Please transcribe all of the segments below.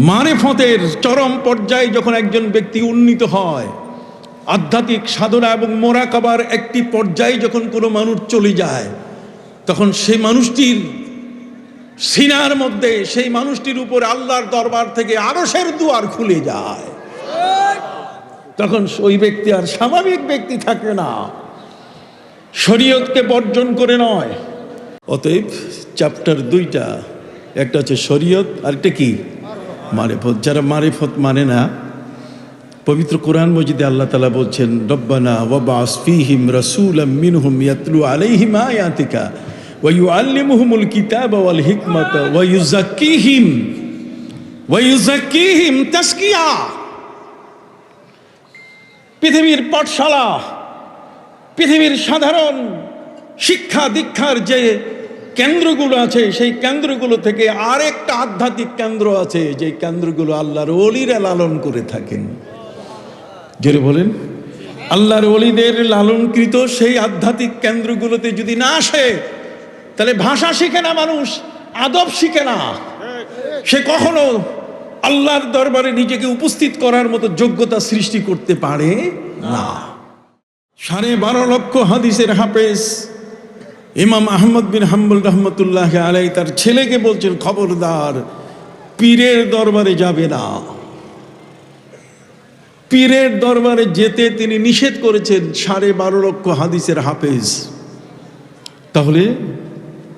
মারেফতের চরম পর্যায়ে যখন একজন ব্যক্তি উন্নীত হয়, আধ্যাত্মিক সাধনা এবং মোরাকাবার একটি পর্যায়ে যখন কোনো মানুষ চলে যায়, তখন সেই মানুষটির সিনার মধ্যে, সেই মানুষটির উপর আল্লাহর দরবার থেকে আরশের দুয়ার খুলে যায়। তখন ওই ব্যক্তি আর স্বাভাবিক ব্যক্তি থাকে না, শরীয়তকে বর্জন করে নয়। অতএব চ্যাপ্টার দুইটা, একটা হচ্ছে শরীয়ত আর একটা কি মারেফত। যারা মারেফত মানে না, পবিত্র কোরআন মজিদে আল্লাহ তাআলা বলছেন, রব্বানা ওয়াবআস ফীহিম রাসূলাম মিনহুম ইয়াতলু আলাইহিম আয়াতিকা ওয়া ইউআল্লিমুহুমুল কিতাবা ওয়াল হিকমাতা ওয়া ইউযাক্কিহিম তাসকিয়া। পৃথিবীর পাঠশালা, পৃথিবীর সাধারণ শিক্ষা দীক্ষার যে কেন্দ্রগুলো আছে, সেই কেন্দ্রগুলো থেকে আরেকটা আধ্যাত্মিক কেন্দ্র আছে, যে কেন্দ্রগুলো আল্লাহর ওলিরা লালন করে থাকেন। জোরে বলেন, আল্লাহর ওলিদের লালনকৃত সেই আধ্যাত্মিক কেন্দ্রগুলোতে যদি না আসে, তাহলে ভাষা শিখে না মানুষ, আদব শিখে না, সে কখনো আল্লাহর দরবারে নিজেকে উপস্থিত করার মতো যোগ্যতা সৃষ্টি করতে পারে না। 12.5 লক্ষ হাদিসের হাফেজ ইমাম আহমদ বিন হাম্বল রহমতুল্লাহ আলাই তার ছেলেকে বলছেন, খবরদার পীরের দরবারে যাবে না। পীরের দরবারে যেতে তিনি নিষেধ করেছেন, 12.5 লক্ষ হাদিসের হাফেজ। তাহলে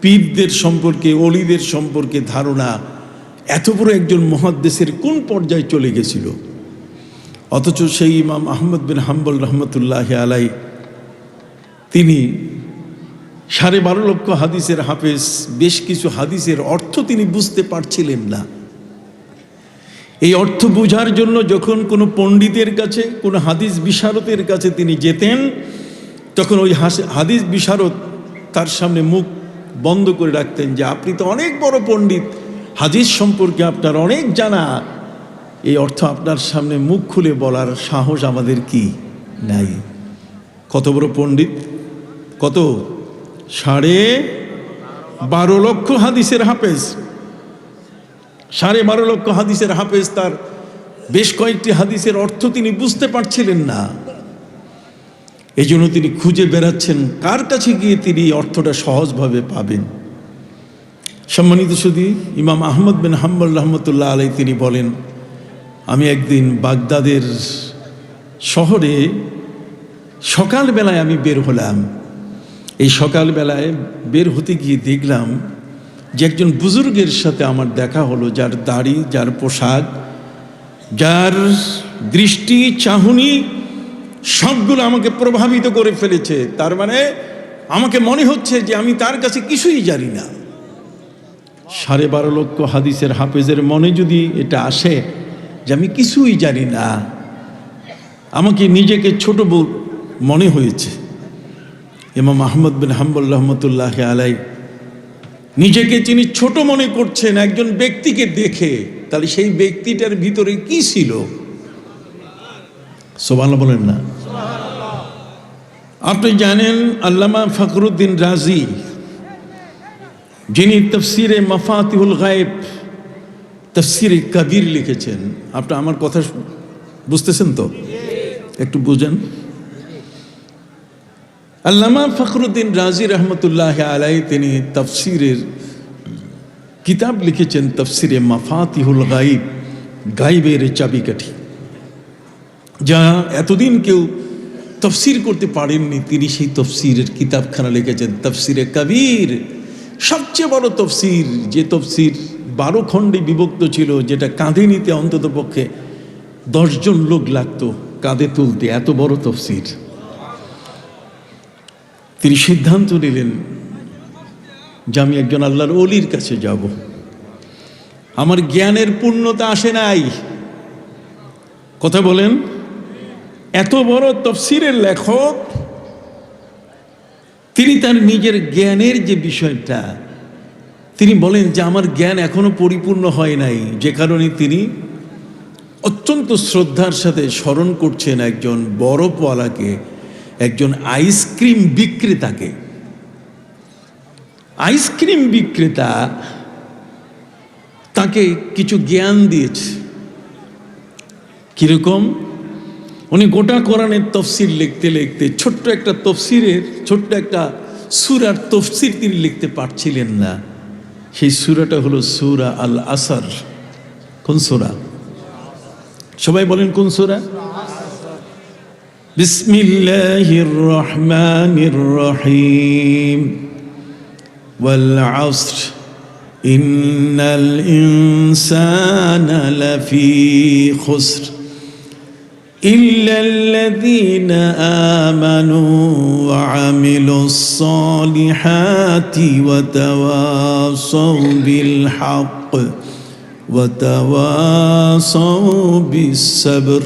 পীরদের সম্পর্কে, ওলিদের সম্পর্কে ধারণা এত বড় একজন মুহাদ্দিসের কোন পর্যায়ে চলে গেছিল। অথচ সেই ইমাম আহমদ বিন হাম্বল রহমতুল্লাহ আলাই তিনি 12.5 লক্ষ হাদিসের হাফেজ, বেশ কিছু হাদিসের অর্থ তিনি বুঝতে পারছিলেন না। এই অর্থ বোঝার জন্য যখন কোনো পণ্ডিতের কাছে, কোনো হাদিস বিশারদের কাছে তিনি যেতেন, তখন ওই হাদিস বিশারদ তার সামনে মুখ বন্ধ করে রাখতেন যে, আপনি তো অনেক বড় পণ্ডিত, হাদিস সম্পর্কে আপনার অনেক জানা, এই অর্থ আপনার সামনে মুখ খুলে বলার সাহস আমাদের কি নাই। কত বড় পণ্ডিত, কত 12.5 লক্ষ হাদিসের হাফেজ। 12.5 লক্ষ হাদিসের হাফেজ, তার বেশ কয়েকটি হাদিসের অর্থ তিনি বুঝতে পারছিলেন না। এই জন্য তিনি খুঁজে বেড়াচ্ছেন কার কাছে গিয়ে তিনি অর্থটা সহজভাবে পাবেন। সম্মানিত সুধী, ইমাম আহমদ বিন হাম্বল রহমতুল্লাহ আলাই তিনি বলেন, আমি একদিন বাগদাদের শহরে সকালবেলায় আমি বের হলাম। এই সকালবেলায় বের হতে গিয়ে দেখলাম যে একজন বুজুর্গের সাথে আমার দেখা হলো, যার দাড়ি, যার পোশাক, যার দৃষ্টি চাহনি সবগুলো আমাকে প্রভাবিত করে ফেলেছে। তার মানে আমাকে মনে হচ্ছে যে আমি তার কাছে কিছুই জানি না। 12.5 লক্ষ হাদিসের হাফেজের মনে যদি এটা আসে যে আমি কিছুই জানি না, আমাকে নিজেকে ছোট মনে হয়েছে। ইমাম আহমদ বিন হাম্বল রহমতুল্লাহ আলাই নিজেকে যিনি ছোট মনে করছেন একজন ব্যক্তিকে দেখে, তাহলে সেই ব্যক্তিটার ভিতরে কি ছিল? সুবহানাল্লাহ বলেন না? আপনি জানেন আল্লামা ফখরুদ্দিন রাজি, যিনি তফসিরে মাফাতিহুল গায়েব, তফসিরে কবির লিখেছেন। আপনি আমার কথা বুঝতেছেন তো? একটু বুঝেন। আল্লামা ফখরুদ্দিন রাজি রহমতুল্লাহ আলাই তিনি তফসিরের কিতাব লিখেছেন, তফসিরে মাফাতিহুল গায়েব, গায়েবের চাবিকাঠি, যা এতদিন কেউ তফসির করতে পারেননি। তিনি সেই তফসিরের কিতাবখানা লিখেছেন, তফসিরে কবির, সবচেয়ে বড় তফসির, যে তফসির 12 খণ্ডে বিভক্ত ছিল, যেটা কাঁধে নিতে অন্তত পক্ষে 10 জন লোক লাগতো কাঁধে তুলতে, এত বড় তফসির। তিনি সিদ্ধান্ত নিলেন যে আমি একজন আল্লাহর ওলির কাছে যাব। আমার জ্ঞানের পূর্ণতা আসে নাই। কথা বলেন, এত বড় তফসিরের লেখক, তিনি তার নিজের জ্ঞানের যে বিষয়টা, তিনি বলেন যে আমার জ্ঞান এখনো পরিপূর্ণ হয় নাই, যে কারণে তিনি অত্যন্ত শ্রদ্ধার সাথে স্মরণ করছেন একজন বরফওয়ালাকে, একজন আইসক্রিম বিক্রেতাকে। আইসক্রিম বিক্রেতা তাকে কিছু জ্ঞান দিয়েছে। কিরকম? উনি গোটা কোরআনের তফসির লিখতে লিখতে ছোট্ট একটা সূরার তফসির তিনি লিখতে পারছিলেন না। সেই সূরাটা হলো সূরা আল আসর। কোন সূরা? সবাই বলেন কোন সূরা? বিসমিল্লাহির রহমানির রহিম। ওয়াল আসর ইন্নাল ইনসানা লাফি খুসর ইল্লাল্লাযীনা আমানু ওয়া আমিলুস সালিহাতি ওয়া তাওয়াসাউ বিল হক ওয়া তাওয়াসাউ বিস সাবর।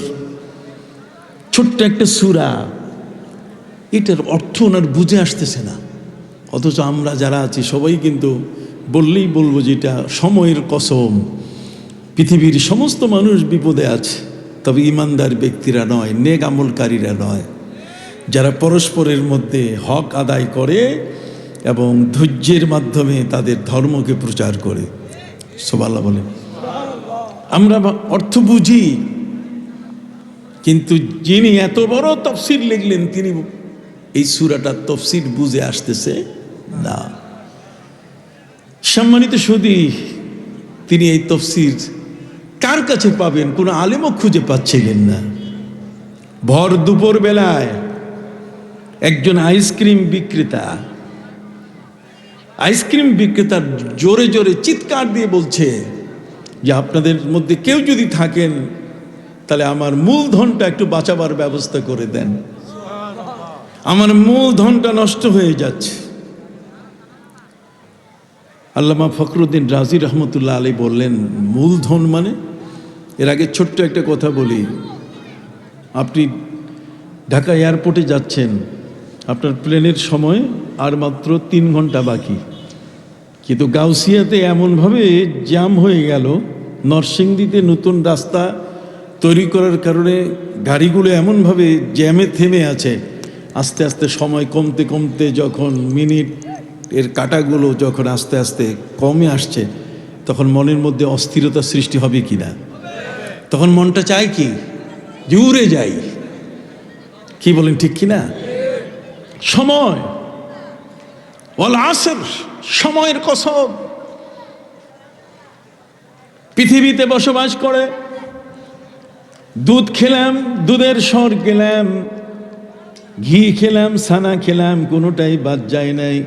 ছোট্ট একটা সূরা, এটার অর্থ ওনার বুঝে আসতেছে না। অথচ আমরা যারা আছি সবাই কিন্তু বললেই বলবো যে এটা সময়ের কসম। পৃথিবীর সমস্ত মানুষ বিপদে আছে, তবে ইমানদার ব্যক্তিরা নয়, নেক আমলকারীরা নয়, যারা পরস্পরের মধ্যে হক আদায় করে এবং ধৈর্যের মাধ্যমে তাদের ধর্মকে প্রচার করে। সুবহানাল্লাহ বলে। আমরা অর্থ বুঝি, কিন্তু যিনি এত বড় তফসির লিখলেন তিনি এই সূরাটার তফসির বুঝে আসতেছে না। সম্মানিত সুধী, তিনি এই তফসির কার কাছে পাবেন? কোনো আলেমও খুঁজে পাচ্ছিলেন না। ভর দুপুর বেলায় একজন আইসক্রিম বিক্রেতা জোরে জোরে চিৎকার দিয়ে বলছে যে আপনাদের মধ্যে কেউ যদি থাকেন তাহলে আমার মূলধনটা একটু বাঁচাবার ব্যবস্থা করে দেন, আমার মূলধনটা নষ্ট হয়ে যাচ্ছে। আল্লামা ফখরুদ্দিন রাজি রহমতুল্লাহ আলী বললেন, মূলধন মানে? এর আগে ছোট্ট একটা কথা বলি। আপনি ঢাকা এয়ারপোর্টে যাচ্ছেন, আপনার প্লেনের সময় আর মাত্র 3 ঘন্টা বাকি, কিন্তু গাউসিয়াতে এমনভাবে জ্যাম হয়ে গেল, নরসিংদীতে নতুন রাস্তা তৈরি করার কারণে গাড়িগুলো এমনভাবে জ্যামে থেমে আছে। আস্তে আস্তে সময় কমতে কমতে যখন মিনিট এর কাটাগুলো যখন আস্তে আস্তে কমে আসছে, তখন মনের মধ্যে অস্থিরতা সৃষ্টি হবে কিনা? তখন মনটা চায় কি? যে উড়ে যাই। কি বলেন, ঠিক কিনা? সময়, ওয়াল আসর, সময়ের কসম। পৃথিবীতে বসবাস করে দুধ খেলাম, দুধের স্বর খেলাম, ঘি খেলাম, ছানা খেলাম, কোনোটাই বাদ যায় নাই।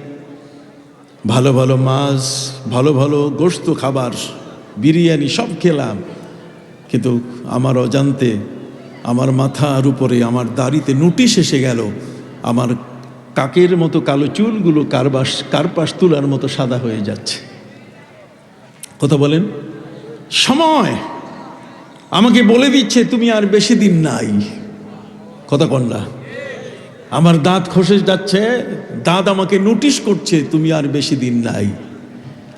ভালো ভালো মাছ, ভালো ভালো গোশত খাবার, বিরিয়ানি সব খেলাম, কিন্তু আমার অজান্তে আমার মাথার উপরে, আমার দাড়িতে নোটিশ এসে গেল, আমার কাকের মতো কালো চুলগুলো কার্পাস তুলার মতো সাদা হয়ে যাচ্ছে। কথা বলেন। সময় আমাকে বলে দিচ্ছে তুমি আর বেশি দিন নাই। কথা কন না? আমার দাঁত খসে যাচ্ছে, দাঁত আমাকে নোটিশ করছে তুমি আর বেশি দিন নাই।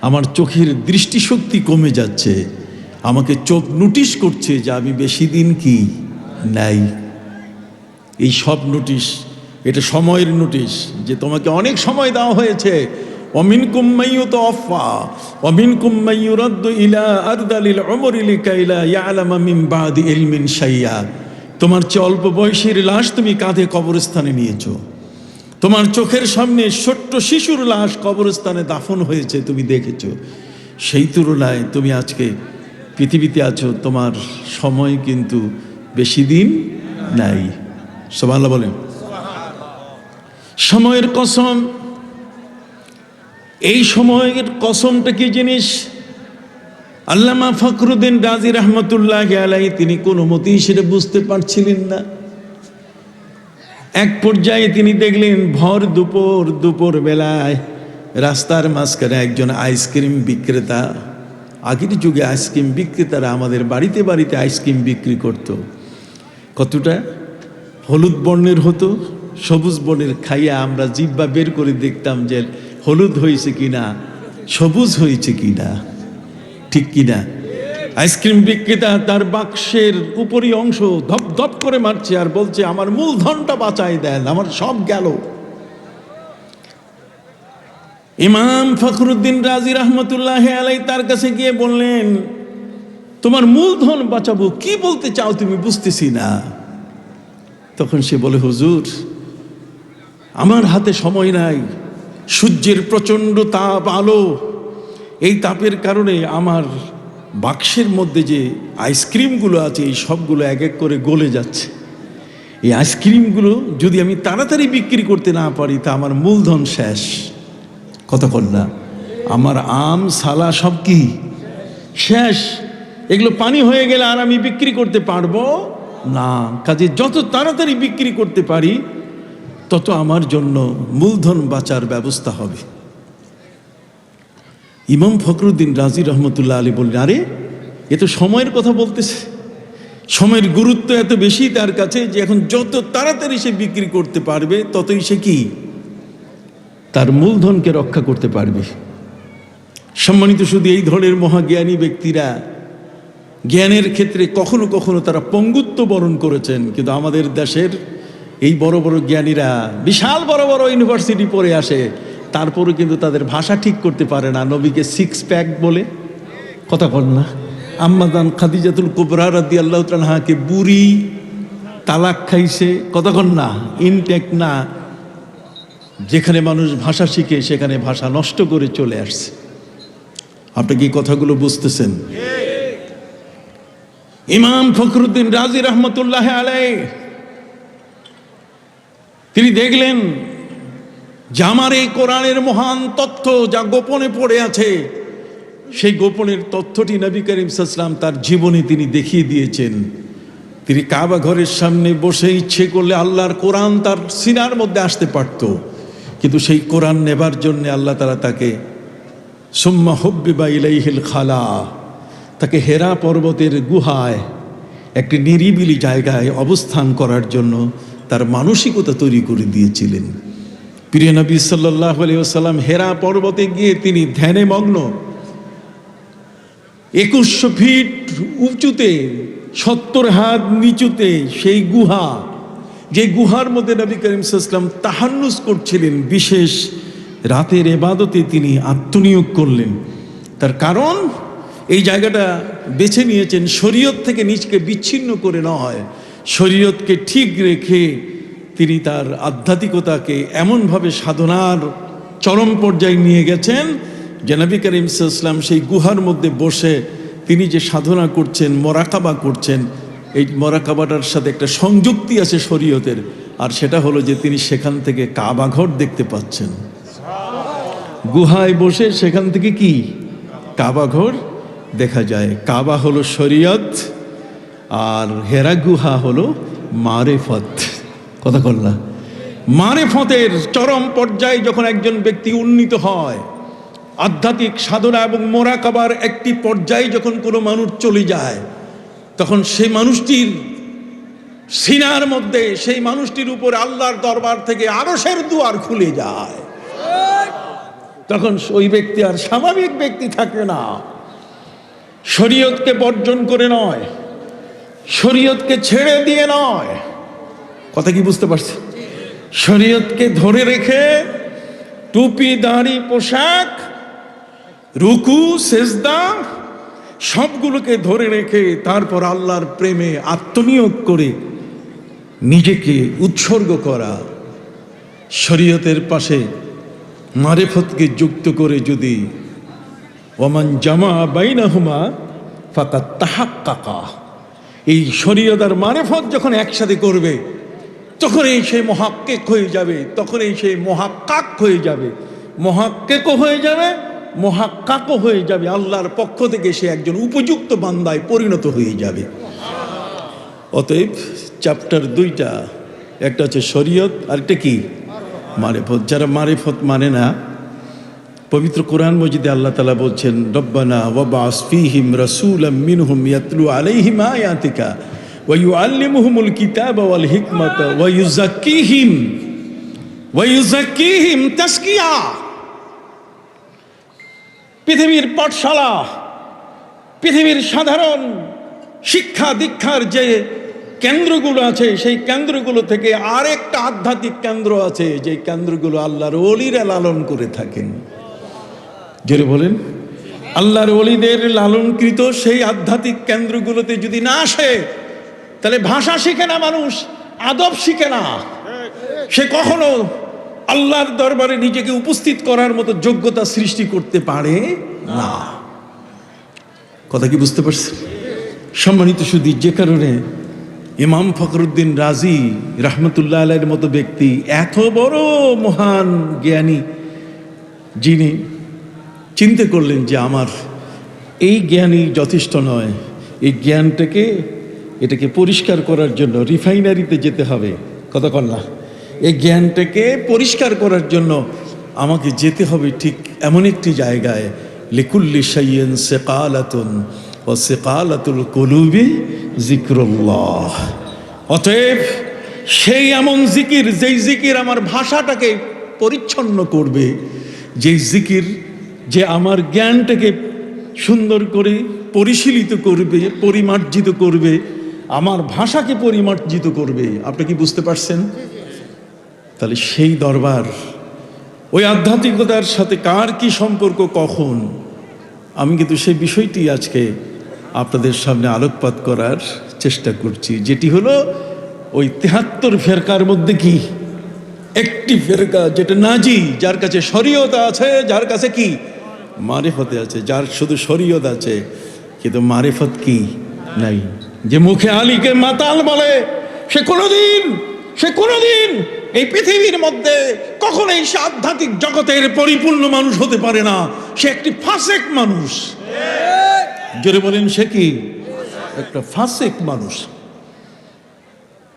আমার চোখের দৃষ্টিশক্তি কমে যাচ্ছে, আমাকে চোখ নোটিশ করছে যে আমি বেশি দিন কি নাই। এই সব নোটিশ, এটা সময়ের নোটিশ যে তোমাকে অনেক সময় দেওয়া হয়েছে। ওয়ামিনকুম মাইয়ুতাওয়াফা ওয়ামিনকুম মাইয়ুরাদ্দু ইলা আরদালিল উমরি লিকাইলা ইয়ালামা মিন বাদি ইলমিন শাইয়া। তোমার চেয়ে অল্প বয়সের লাশ তুমি কাঁধে কবরস্থানে নিয়েছো, তোমার চোখের সামনে ছোট্ট শিশুর লাশ কবরস্থানে দাফন হয়েছে, তুমি দেখেছো। সেই তুলনায় তুমি আজকে পৃথিবীতে আছো, তোমার সময় কিন্তু বেশি দিন নাই। সুবহানাল্লাহ বলেন। সময়ের কসম। এই সময়ের কসমটা কি জিনিস? আল্লামা ফখরুদ্দিন রাজি রহমতুল্লাহ আলাইহি তিনি কোনো মতেই সেটা বুঝতে পারছিলেন না। এক পর্যায়ে তিনি দেখলেন ভর দুপুর বেলায় রাস্তার মাঝখানে একজন আইসক্রিম বিক্রেতা। আগের যুগে আইসক্রিম বিক্রেতারা আমাদের বাড়িতে বাড়িতে আইসক্রিম বিক্রি করত। কতটা হলুদ বর্ণের হতো, সবুজ বর্ণের খাইয়া আমরা জিহ্বা বের করে দেখতাম যে হলুদ হয়েছে কিনা, সবুজ হয়েছে কিনা, ঠিক কিনা? আইসক্রিম বিক্রেতা তার বাক্সের উপরি অংশ ধপ ধপ করে মারছে আর বলছে আমার মূলধনটা বাঁচাই দেন, আমার সব গেল। ইমাম ফখরুদ্দিন রাজি রহমতুল্লাহ আলাই তার কাছে গিয়ে বললেন, তোমার মূলধন বাঁচাবো, কি বলতে চাও তুমি বুঝতেছি না। তখন সে বলে, হুজুর আমার হাতে সময় নাই, সূর্যের প্রচণ্ড তাপ, আলো, এই তাপের কারণে আমার বাক্সের মধ্যে যে আইসক্রিমগুলো আছে এই সবগুলো এক এক করে গলে যাচ্ছে। এই আইসক্রিমগুলো যদি আমি তাড়াতাড়ি বিক্রি করতে না পারি তা আমার মূলধন শেষ। কতক্ষণ না, আমার আম সালা সব কি শেষ, এগুলো পানি হয়ে গেলে আর আমি বিক্রি করতে পারবো না। কাজে যত তাড়াতাড়ি বিক্রি করতে পারি তত আমার জন্য মূলধন বাঁচার ব্যবস্থা হবে। ইমাম ফখরুদ্দিন রাজি রহমতুল্লাহ আলী বললেন, আরে এ তো সময়ের কথা বলতেছে, সময়ের গুরুত্ব এত বেশি তার কাছে যে এখন যত তাড়াতাড়ি সে বিক্রি করতে পারবে ততই সে কি তার মূলধনকে রক্ষা করতে পারবে। সম্মানিত, শুধু এই ধরনের মহাজ্ঞানী ব্যক্তিরা জ্ঞানের ক্ষেত্রে কখনো কখনো তারা পঙ্গুত্ব বরণ করেছেন, কিন্তু আমাদের দেশের এই বড় বড় জ্ঞানীরা বিশাল বড় বড় ইউনিভার্সিটি পড়ে আসে, তারপরে কিন্তু তাদের ভাষা ঠিক করতে পারে না। নবীকে সিক্স প্যাক বলে, কথা বল না। আম্মাদান খাদিজাতুল কুবরা রাদিয়াল্লাহু তাআলা আনহাকে বুড়ি, তালাক খাইছে, কথা বল না, ইনটেক না। যেখানে মানুষ ভাষা শিখে সেখানে ভাষা নষ্ট করে চলে আসছে। আপনি কি কথাগুলো বুঝতেছেন? ইমাম ফখরুদ্দিন রাজি রহমতুল্লাহ আলাইহি তিনি দেখলেন যে আমার এই কোরআনের মহান তথ্য যা গোপনে পড়ে আছে, সেই গোপনের তথ্যটি নবী করিম সাল্লাল্লাহু আলাইহি ওয়াসাল্লাম তার জীবনে তিনি দেখিয়ে দিয়েছেন। তিনি কাবা ঘরের সামনে বসে ইচ্ছে করলে আল্লাহর কোরআন তার সিনার মধ্যে আসতে পারত, কিন্তু সেই কোরআন নেবার জন্য আল্লাহ তাআলা তাকে সুম্মা হুব্বিবা ইলাইহিল খালা, তাকে হেরা পর্বতের গুহায় একটি নিরিবিলি জায়গায় অবস্থান করার জন্য তার মানসিকতা তৈরি করে দিয়েছিলেন। প্রিয় নবী সাল্লাল্লাহু আলাইহি ওয়াসাল্লাম হেরা পর্বতে গিয়ে তিনি ধ্যানে মগ্ন। 2100 ফিট উঁচুতে, 70 হাত নিচুতে সেই গুহা, যে গুহার মধ্যে নবী করিম সাল্লাল্লাহু আলাইহি ওয়াসাল্লাম তাহান্নুস করছিলেন, বিশেষ রাতের ইবাদতে তিনি আত্মনিয়োগ করলেন। তার কারণ এই জায়গাটা বেছে নিয়েছেন শরীয়ত থেকে নিজকে বিচ্ছিন্ন করে নয়, শরীয়তকে ঠিক রেখে তিনি তার আধ্যাত্মিকতাকে এমনভাবে সাধনার চরম পর্যায়ে নিয়ে গেছেন যে নবী করিম সাল্লাল্লাহু আলাইহি ওয়াসাল্লাম সেই গুহার মধ্যে বসে তিনি যে সাধনা করছেন, মোরাকাবা করছেন, এই মোরাকাবাটার সাথে একটা সংযুক্তি আছে শরীয়তের, আর সেটা হলো যে তিনি সেখান থেকে কাবা ঘর দেখতে পাচ্ছেন। গুহায় বসে সেখান থেকে কি কাবা ঘর দেখা যায়। কাবা হলো শরীয়ত আর হেরা গুহা হলো মারেফত। কথা বললা, মারেফতের চরম পর্যায়ে যখন একজন ব্যক্তি উন্নীত হয়, আধ্যাত্মিক সাধনা এবং মোরাকাবার একটি পর্যায়ে যখন কোনো মানুষ চলে যায়, তখন সেই মানুষটির সিনার মধ্যে, সেই মানুষটির উপরে আল্লাহর দরবার থেকে আরশের দুয়ার খুলে যায়। তখন ওই ব্যক্তি আর স্বাভাবিক ব্যক্তি থাকে না। শরীয়তকে বর্জন করে নয়, শরীয়তকে ছেড়ে দিয়ে নয়, কথা কি বুঝতে পারছি? শরীয়তকে ধরে রেখে টুপি, দাড়ি, পোশাক, রুকু, সেজদা সবগুলোকে ধরে রেখে তারপর আল্লাহর প্রেমে আত্মনিয়োগ করে নিজেকে উৎসর্গ করা। শরীয়তের পাশে মারেফতকে যুক্ত করে যদি ওমান জামা বাইনাহুমা ফাকাত তাহাক্কাকা, এই শরীয়ত আর মারেফত যখন একসাথে করবে তখনই সে মুহাক্কিক হয়ে যাবে, তখনই সে মুহাক্কাক হয়ে যাবে, মুহাক্কিকও হয়ে যাবে, মুহাক্কাকও হয়ে যাবে। আল্লাহর পক্ষ থেকে সে একজন উপযুক্ত বান্দায় পরিণত হয়ে যাবে। অতএব চ্যাপ্টার 2টা, একটা হচ্ছে শরীয়ত আর একটা কি মারেফত। যারা মারেফত মানে না, পবিত্র কোরআন মজিদে আল্লাহ তাআলা বলছেন, রব্বানা ওয়াবআস ফীহিম রাসূলাম মিনহুম ইয়াতলু আলাইহিম আয়াতিকা ওয়া ইউআল্লিমুহুমুল কিতাবা ওয়াল হিকমাতা ওয়া ইউযাক্কিহিম তাসকিয়া। পৃথিবীর পাঠশালা, পৃথিবীর সাধারণ শিক্ষা দীক্ষার যে কেন্দ্রগুলো আছে, সেই কেন্দ্রগুলো থেকে আরেকটা আধ্যাত্মিক কেন্দ্র আছে, যে কেন্দ্রগুলো আল্লাহর ওলিরা লালন করে থাকেন। জোরে বলেন। আল্লাহর ওলিদের লালনকৃত সেই আধ্যাত্মিক কেন্দ্রগুলোতে যদি না আসে, তাহলে ভাষা শিখে না মানুষ, আদব শিখে না, সে কখনো আল্লাহর দরবারে নিজেকে উপস্থিত করার মতো যোগ্যতা সৃষ্টি করতে পারে না। কথা কি বুঝতে পারছেন? সম্মানিত শুধু যে কারণে ইমাম ফখরুদ্দিন রাজি রহমতুল্লাহ আলাইহির মতো ব্যক্তি, এত বড় মহান জ্ঞানী, যিনি চিন্তা করলেন যে আমার এই জ্ঞানই যথেষ্ট নয়, এই জ্ঞানটাকে এটাকে পরিষ্কার করার জন্য রিফাইনারিতে যেতে হবে। কথা কন না? এই জ্ঞানটাকে পরিষ্কার করার জন্য আমাকে যেতে হবে ঠিক এমন একটি জায়গায়, লিকুল্লি শাইইন সিকালাতুন ওয়া সিকালাতুল কুলুবি যিকরুল্লাহ। অতএব সেই এমন জিকির, যেই জিকির আমার ভাষাটাকে পরিচ্ছন্ন করবে, যেই জিকির যে আমার জ্ঞানটাকে সুন্দর করে পরিশীলিত করবে, পরিমার্জিত করবে, আমার ভাষাকে পরিমার্জিত করবে। আপনি কি বুঝতে পারছেন? তাহলে সেই দরবার, ওই আধ্যাত্মিকতার সাথে কার কি সম্পর্ক, কখন, আমি কিন্তু সেই বিষয়টি আজকে আপনাদের সামনে আলোকপাত করার চেষ্টা করছি, যেটি হলো ওই 73 ফেরকার মধ্যে কি একটি ফেরকা, যেটা নাজি, যার কাছে শরীয়ত আছে, যার কাছে কি মারিফতে আছে, যার শুধু শরীয়ত আছে কিন্তু মারিফত কি নাই। যে মুখে আলীকে মাতাল বলে, সে কোনোদিন এই পৃথিবীর মধ্যে কখনোই সে আধ্যাত্মিক জগতের পরিপূর্ণ মানুষ হতে পারে না। সে একটি ফাসেক মানুষ। জোরে বলেন, সে কি একটা ফাসেক মানুষ।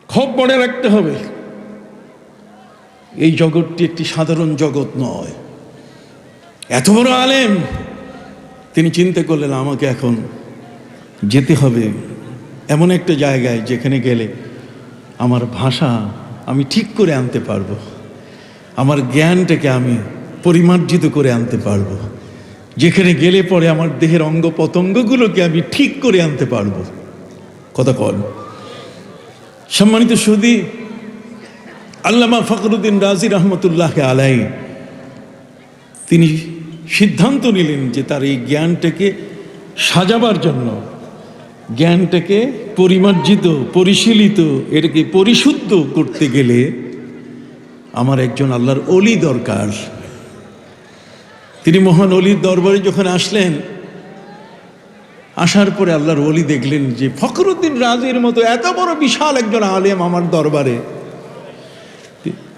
খুব মনে রাখতে হবে, এই জগৎটি একটি সাধারণ জগৎ নয়। এত বড় আলেম, তিনি চিন্তা করলেন আমাকে এখন যেতে হবে এমন একটা জায়গায় যেখানে গেলে আমার ভাষা আমি ঠিক করে আনতে পারবো, আমার জ্ঞানটাকে আমি পরিমার্জিত করে আনতে পারবো, যেখানে গেলে পরে আমার দেহের অঙ্গ প্রত্যঙ্গগুলোকে আমি ঠিক করে আনতে পারবো। কথা কন। সম্মানিত সুধী, আল্লামা ফখরুদ্দিন রাজি রহমতুল্লাহ আলাই তিনি সিদ্ধান্ত নিলেন যে তার এই জ্ঞানটাকে সাজাবার জন্য, জ্ঞানটাকে পরিমার্জিত, পরিশীলিত, এটাকে পরিশুদ্ধ করতে গেলে আমার একজন আল্লাহর অলি দরকার। তিনি মহান অলির দরবারে যখন আসলেন, আসার পরে আল্লাহর অলি দেখলেন যে ফখরুদ্দিন রাজির মতো এত বড় বিশাল একজন আলেম আমার দরবারে।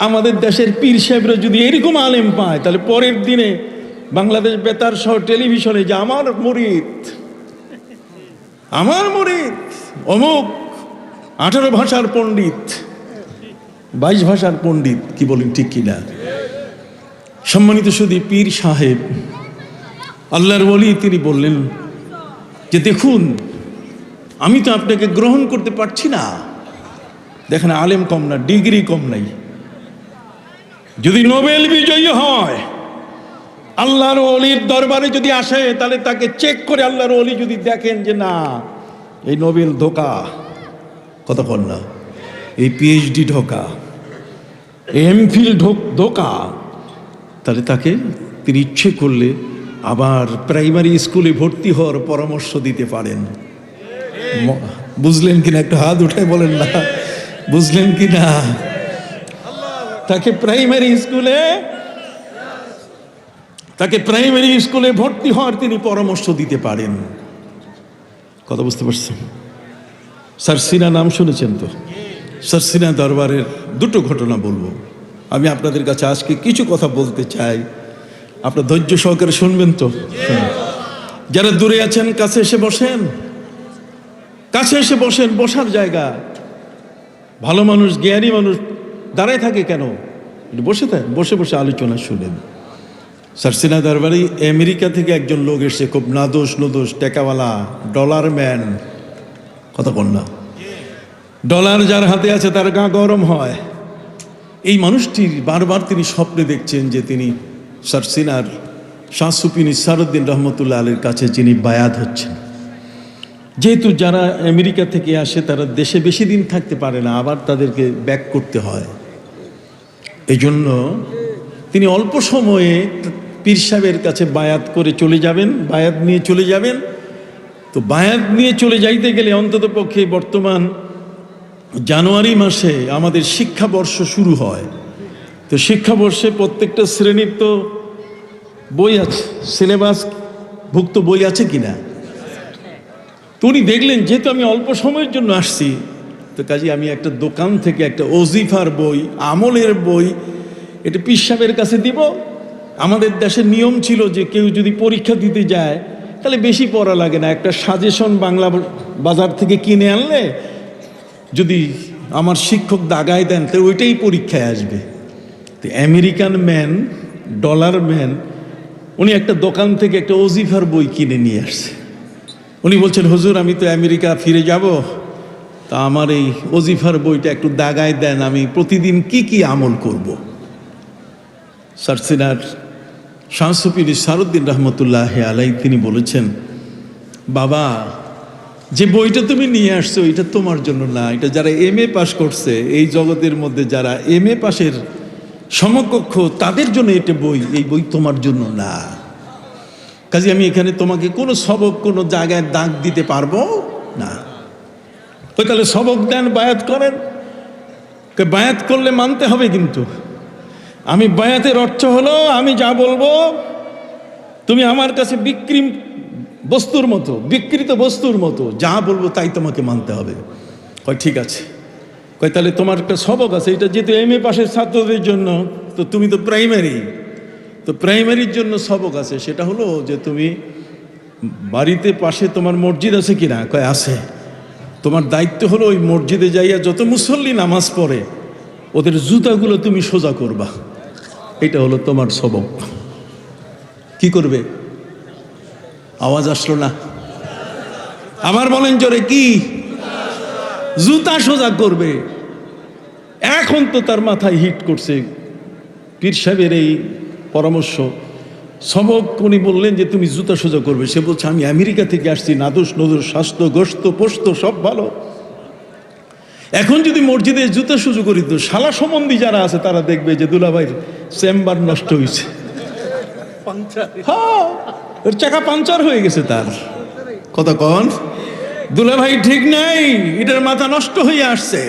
আমাদের দেশের পীর সাহেবরা যদি এরকম আলেম পায়, তাহলে পরের দিনে বাংলাদেশ বেতার সহ টেলিভিশনে যে আমার মুরিদ অমুক 18 ভাষার পণ্ডিত, 22 ভাষার পণ্ডিত, কি বলেন ঠিক কিনা? সম্মানিত সুধী, পীর সাহেব আল্লাহর ওলি তিনি বললেন যে দেখুন, আমি তো আপনাকে গ্রহণ করতে পারছি না। দেখেন, আলেম কম না, ডিগ্রি কম নাই। যদি নোবেল বিজয়ী হয়, আল্লাহর ওলির দরবারে যদি আসে, তাহলে তাকে চেক করে আল্লাহর ওলি যদি দেখেন যে না, এই নোবেল ধোকা, কথা বল না, এই পিএইচডি ধোকা, এই এমফিল ধোকা, তাহলে তাকে তিনি ইচ্ছে করলে আবার প্রাইমারি স্কুলে ভর্তি হওয়ার পরামর্শ দিতে পারেন। বুঝলেন কিনা? একটু হাত উঠায় বলেন না, বুঝলেন কিনা? তাকে প্রাইমারি স্কুলে ভর্তি হওয়ার তিনি পরামর্শ দিতে পারেন। কথা বুঝতে পারছেন? স্যার সিনা নাম শুনেছেন তো? স্যার সিনা দরবারের দুটো ঘটনা বলবো। আমি আপনাদের কাছে আজকে কিছু কথা বলতে চাই, আপনার ধৈর্য সহকারে শুনবেন তো? যারা দূরে আছেন, কাছে এসে বসেন, বসার জায়গা। ভালো মানুষ, জ্ঞানী মানুষ দাঁড়ায় থাকে কেন? বসে বসে আলোচনা শুনেন। স্যার সিনা দরবারে আমেরিকা থেকে একজন লোক এসে, খুব নাদোষ টাকাওয়ালা, ডলার ম্যান। কথা বল না, ডলার যার হাতে আছে তার গা গরম হয়। এই মানুষটির বারবার তিনি স্বপ্নে দেখছেন যে তিনি স্যার সিনার শাহ সুফি নিসারউদ্দিন রহমতুল্লাহ আলীর কাছে যিনি বায়াত হচ্ছেন। যেহেতু যারা আমেরিকা থেকে আসে তারা দেশে বেশি দিন থাকতে পারে না, আবার তাদেরকে ব্যাক করতে হয়। এই জন্য তিনি অল্প সময়ে পীর সাহেবের কাছে বায়াত করে চলে যাবেন, বায়াত নিয়ে চলে যাবেন। তো বায়াত নিয়ে চলে যাইতে গেলে অন্তত পক্ষে বর্তমান জানুয়ারি মাসে আমাদের শিক্ষাবর্ষ শুরু হয়। তো শিক্ষাবর্ষে প্রত্যেকটা শ্রেণীর তো বই আছে, সিলেবাস ভুক্ত বই আছে কিনা। তো উনি দেখলেন যেহেতু আমি অল্প সময়ের জন্য আসছি, তো কাজে আমি একটা দোকান থেকে একটা ওজিফার বই, আমলের বই এটা পীর সাহেবের কাছে দিব। আমাদের দেশের নিয়ম ছিল যে কেউ যদি পরীক্ষা দিতে যায় তাহলে বেশি পড়া লাগে না, একটা সাজেশন বাংলা বাজার থেকে কিনে আনলে যদি আমার শিক্ষক দাগায় দেন তো ওইটাই পরীক্ষায় আসবে। তো আমেরিকান ম্যান, ডলার ম্যান, উনি একটা দোকান থেকে একটা ওজিফার বই কিনে নিয়ে আসছে। উনি বলছেন, হুজুর আমি তো আমেরিকা ফিরে যাব, তা আমার এই ওজিফার বইটা একটু দাগায় দেন, আমি প্রতিদিন কি কি আমল করব। সারসিনার শামসুপীর সারুদ্দিন রহমতুল্লাহ আলাই তিনি বলেছেন, বাবা যে বইটা তুমি নিয়ে আসছো এটা তোমার জন্য না, এটা যারা MA পাস করছে এই জগতের মধ্যে, যারা MA পাসের সমকক্ষ তাদের জন্য এটা বই, এই বই তোমার জন্য না। কাজে আমি এখানে তোমাকে কোনো সবক কোনো জায়গায় দাগ দিতে পারবো না। তো তাহলে সবক দেন, বায়াত করেন। বায়াত করলে মানতে হবে, কিন্তু আমি বায়াতের অর্থ হলো আমি যা বলবো তুমি আমার কাছে বিকৃত বস্তুর মতো যা বলবো তাই তোমাকে মানতে হবে। কয় ঠিক আছে। কয় তাহলে তোমার একটা সবক আছে, এটা যেহেতু MA পাশের ছাত্রদের জন্য, তো তুমি তো প্রাইমারির জন্য সবক আছে, সেটা হলো যে তুমি বাড়িতে পাশে তোমার মসজিদ আছে কিনা। কয় আছে। তোমার দায়িত্ব হলো ওই মসজিদে যাইয়া যত মুসল্লি নামাজ পড়ে ওদের জুতাগুলো তুমি সোজা করবা, এটা হলো তোমার সবক। কি করবে? আওয়াজ আসলো না, আবার বলেন জোরে, কি? জুতা সোজা করবে। এখন তো তার মাথায় হিট করছে পীর সাহেবের এই পরামর্শ, সবক উনি বললেন যে তুমি জুতা সোজা করবে। সে বলছে আমি আমেরিকা থেকে আসছি, নাদুস নদুস স্বাস্থ্য গোস্ত পোস্ত সব ভালো, এখন যদি মসজিদে জুতা সোজা করি তো শালা সম্বন্ধী যারা আছে তারা দেখবে যে দুলাভাইয়ের চেম্বার নষ্ট হয়েছে, ওর চাকা পাঞ্চার হয়ে গেছে, তার কথা কন দুলাভাই ঠিক নাই, এটার মাথা নষ্ট হয়ে আসছে।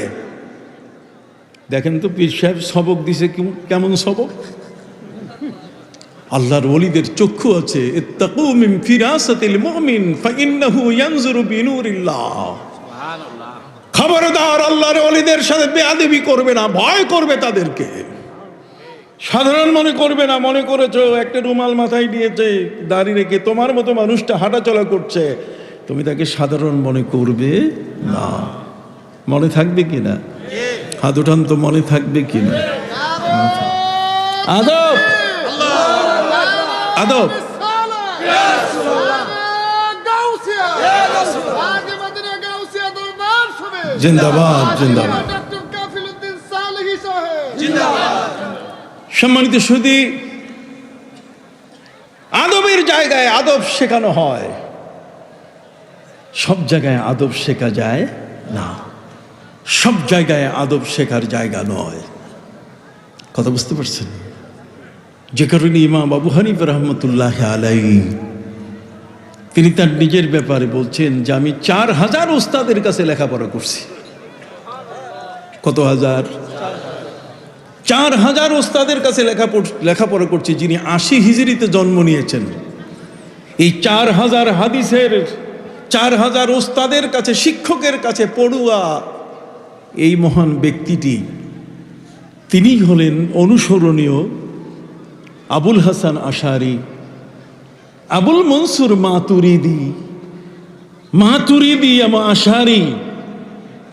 দেখেন তো পীর সাহেব সবক দিছে কেমন সবক। আল্লাহর ওলিদের চক্ষু আছে, ইত্তাকু মিন ফিরাসাতিল মুমিন ফাইন্নাহু ইয়ানজুরু বিনুরিল্লাহ। খবরদার আল্লাহর ওলিদের সাথে বেয়াদবি করবে না, ভয় করবে তাদেরকে, সাধারণ মনে করবে না। মনে করেছো একটা রুমাল মাথায় দিয়েছে, দাড়ি রেখে তোমার মতো মানুষটা হাঁটাচলা করছে, তুমি তাকে সাধারণ মনে করবে না। মনে থাকবে কিনা? হাত উঠান তো, মনে থাকবে কিনা? আদব আদব। জিন্দাবাদ জিন্দাবাদ। সম্মানিত সুধী, আদবের জায়গায় আদব শেখানো হয়, সব জায়গায় আদব শেখা যায় না, সব জায়গায় আদব শেখার জায়গা নয়। কথা বুঝতে পারছেন? যে কারণে ইমাম আবু হানিফা রহমতুল্লাহ আলাইহি তিনি তার নিজের ব্যাপারে বলছেন যে আমি 4000 ওস্তাদের কাছে লেখাপড়া করছি। কত হাজার? 4000 ওস্তাদের কাছে লেখাপড়া করছি, যিনি 80 হিজরিতে জন্ম নিয়েছেন। এই 4000 হাদিসের 4000 ওস্তাদের কাছে, শিক্ষকের কাছে পড়ুয়া এই মহান ব্যক্তিটি, তিনি হলেন অনুসরণীয় আবুল হাসান আশারি, আবুল মনসুর মাতুরিদি এবং আশারি,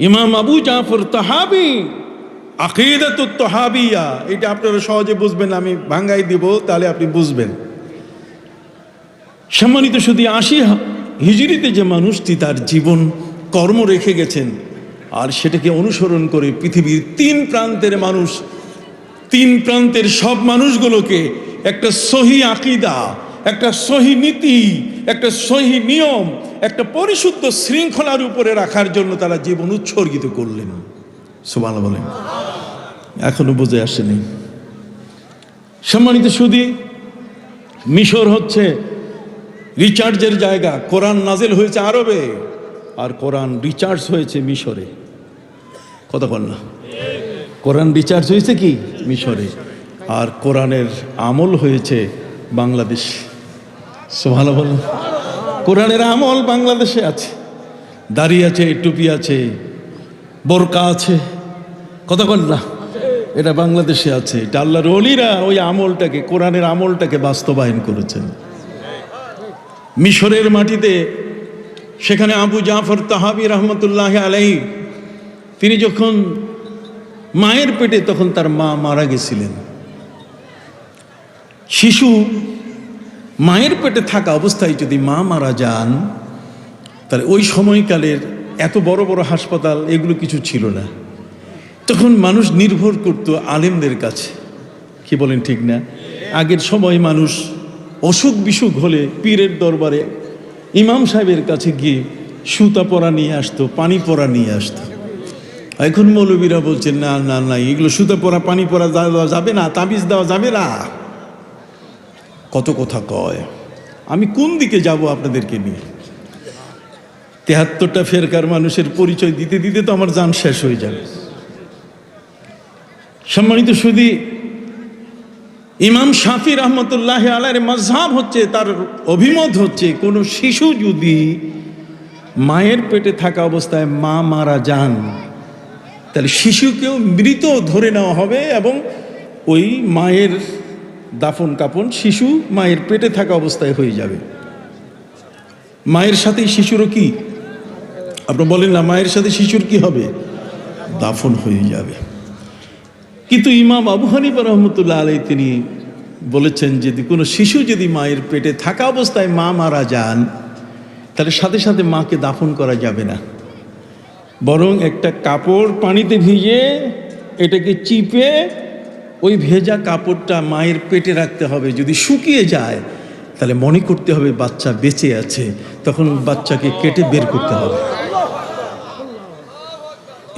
ইমাম আবু জাফর তাহাবি, আকিদাতুত তাহাবিয়া। এটা আপনারা সহজে বুঝবেন, আমি ভাঙ্গাই দিব তাহলে আপনি বুঝবেন। সম্মানিত শুধু 80 হিজরিতে যে মানুষটি তার জীবন কর্ম রেখে গেছেন, আর সেটাকে অনুসরণ করে পৃথিবীর 3 প্রান্তের মানুষ, 3 প্রান্তের সব মানুষগুলোকে একটা সহি আকিদা, একটা সহি নীতি, একটা সহি নিয়ম, একটা পরিশুদ্ধ শৃঙ্খলার উপরে রাখার জন্য তারা জীবন উৎসর্গিত করলেন। সুবহানাল্লাহ বলেন। এখনো বুঝে আসেনি। সম্মানিত সুধী, মিশর হচ্ছে রিচার্জের জায়গা। কোরআন নাজিল হয়েছে আরবে, আর কোরআন রিচার্জ হয়েছে মিশরে। কথা বল না, কোরআন রিচার্জ হয়েছে কি মিশরে, আর কোরআনের আমল হয়েছে বাংলাদেশ। সুবহানাল্লাহ বলেন। কোরআনের আমল বাংলাদেশে আছে, দাড়ি আছে, টুপি আছে, বোরকা আছে। কথা বল না, এটা বাংলাদেশে আছে। এটা আল্লাহর ওলিরা ওই আমলটাকে, কোরআনের আমলটাকে বাস্তবায়ন করেছেন। মিশরের মাটিতে, সেখানে আবু জাফর তাহাবি রহমতুল্লাহ আলাইহি, তিনি যখন মায়ের পেটে, তখন তার মা মারা গেছিলেন। শিশু মায়ের পেটে থাকা অবস্থায় যদি মা মারা যান, তাহলে ওই সময়কালের এত বড় বড় হাসপাতাল এগুলো কিছু ছিল না। তখন মানুষ নির্ভর করত আলেমদের কাছে। কি বলেন, ঠিক না? আগের সময় মানুষ অসুখ বিসুখ হলে পীরের দরবারে, ইমাম সাহেবের কাছে গিয়ে সুতা পরা নিয়ে আসতো, পানি পরা নিয়ে আসতো। এখন মৌলবীরা বলছেন না না না, এগুলো সুতা পরা, পানি পরা দেওয়া যাবে না, তাবিজ দেওয়া যাবে না। কত কথা কয়। আমি কোন দিকে যাব আপনাদেরকে নিয়ে? 73টা ফেরকার মানুষের পরিচয় দিতে দিতে তো আমার জান শেষ হয়ে যাবে। সম্মানিত সুধী, ইমাম শাফি রহমতুল্লাহ আলাইহির মাযহাব হচ্ছে, তার অভিমত হচ্ছে, কোনো শিশু যদি মায়ের পেটে থাকা অবস্থায় মা মারা যান, তাহলে শিশুকেও মৃত ধরে নেওয়া হবে এবং ওই মায়ের দাফন কাফন শিশু মায়ের পেটে থাকা অবস্থায় হয়ে যাবে। মায়ের সাথে শিশুরও কি, আপনি বলেন না, মায়ের সাথে শিশুর কি হবে? দাফন হয়ে যাবে। কিন্তু ইমাম আবু হানিফা রহমতুল্লাহ আলাইহি তিনি বলেছেন, যদি কোনো শিশু যদি মায়ের পেটে থাকা অবস্থায় মা মারা যান, তাহলে সাথে সাথে মাকে দাফন করা যাবে না, বরং একটা কাপড় পানিতে ভিজে এটাকে চিপে ওই ভেজা কাপড়টা মায়ের পেটে রাখতে হবে। যদি শুকিয়ে যায় তাহলে মনে করতে হবে বাচ্চা বেঁচে আছে, তখন বাচ্চাকে কেটে বের করতে হবে।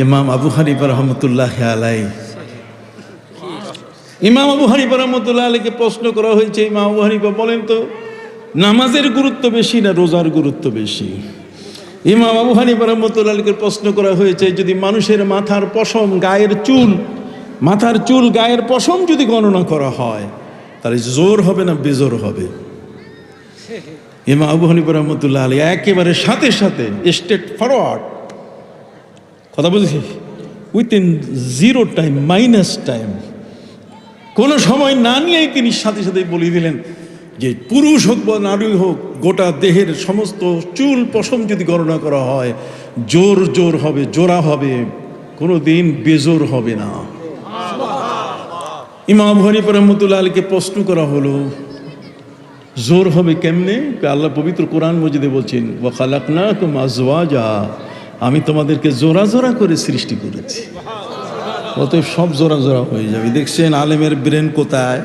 ইমাম আবু হানিফা রহমতুল্লাহ আলাইহি, ইমাম আবু হানিফা রহমতুল্লাহ আলাইহিকে প্রশ্ন করা হয়েছে, ইমাম আবু হানিফা বলেন তো, নামাজের গুরুত্ব বেশি না রোজার গুরুত্ব বেশি? ইমাম আবু হানিফা রহমতুল্লাহ আলাইহিকে প্রশ্ন করা হয়েছে, যদি মানুষের মাথার পশম, গায়ের চুল, মাথার চুল, গায়ের পশম যদি গণনা করা হয়, তাহলে জোর হবে না বেজোর হবে? ইমাম আবু হানিফা রহমতুল্লাহ আলাইহি একেবারে সাথে সাথে স্টেট ফরওয়ার্ড কথা বলছি, within zero time, minus time, কোনো সময় না নিয়েই তিনি সাথে সাথে বলে দিলেন যে পুরুষ হোক বা নারী হোক, গোটা দেহের সমস্ত চুল পশম যদি গণনা করা হয়, জোর জোর হবে, জোড়া হবে, কোনো দিন বেজোর হবে না। ইমাম আবু হানিফা রহমতুল্লাহ আলাইহিকে প্রশ্ন করা হলো, জোর হবে কেমনে? আল্লাহ পবিত্র কোরআন মজিদে বলছেন, ওয়া খালাকনাকুম আজওয়াজা, আমি তোমাদেরকে জোড়া জোড়া করে সৃষ্টি করেছি, অতএব সব জোড়া জোড়া হয়ে যাবে। দেখছেন আলেমের ব্রেন কোথায়?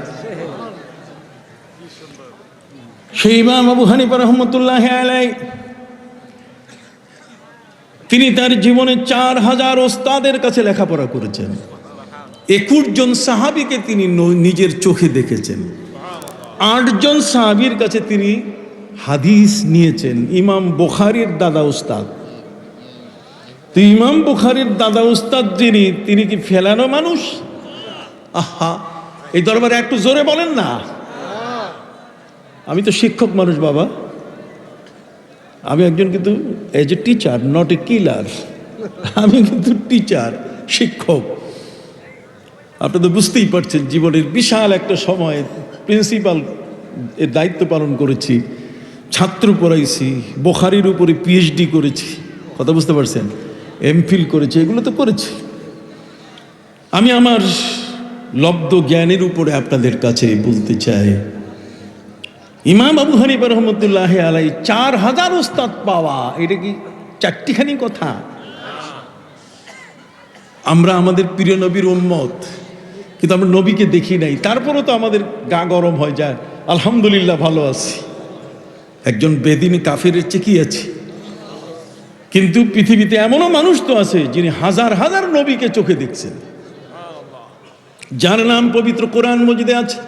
সেই ইমাম আবু হানিফা রহমতুল্লাহ আলাইহি তিনি তার জীবনে 4000 ওস্তাদের কাছে লেখাপড়া করেছেন। 21 জন সাহাবীকে তিনি নিজের চোখে দেখেছেন। 8 জন সাহাবীর কাছে তিনি হাদিস নিয়েছেন। ইমাম বুখারীর দাদা উস্তাদ, তো ইমাম বুখারীর দাদা উস্তাদ তিনি কি ফেলানো মানুষ? আহা, এই দরবারে একটু জোরে বলেন না। আমি তো শিক্ষক মানুষ বাবা, আমি একজন কিন্তু as a teacher, not a killer. আমি কিন্তু টিচার, শিক্ষক। আপনি তো বুঝতেই পারছেন, জীবনের বিশাল একটা সময় প্রিন্সিপাল এর দায়িত্ব পালন করেছি, ছাত্র পড়াইছি, বুখারীর উপরে পিএইচডি করেছি, কথা বুঝতে পারছেন, এমফিল করেছি, এগুলো তো করেছি। আমি আমার লব্ধ জ্ঞানের উপরে আপনাদের কাছে বলতে চাই, ইমাম আবু হানিফা রহমতুল্লাহ আলাইহি 4000 ওস্তাদ পাওয়া, এটা কি চারটিখানি কথা? আমরা আমাদের প্রিয় নবীর উম্মত, কিন্তু আমরা নবীকে দেখি নাই, তারপরেও তো আমাদের গা গরম হয়ে যায়। আলহামদুলিল্লাহ ভালো আছি, একজন বেদিনী কাফিরের চেয়ে কি আছে? কিন্তু পৃথিবীতে এমনও মানুষ তো আছে যিনি হাজার হাজার নবীকে চোখে দেখছেন, যার নাম পবিত্র কোরআন মজিদে আছে।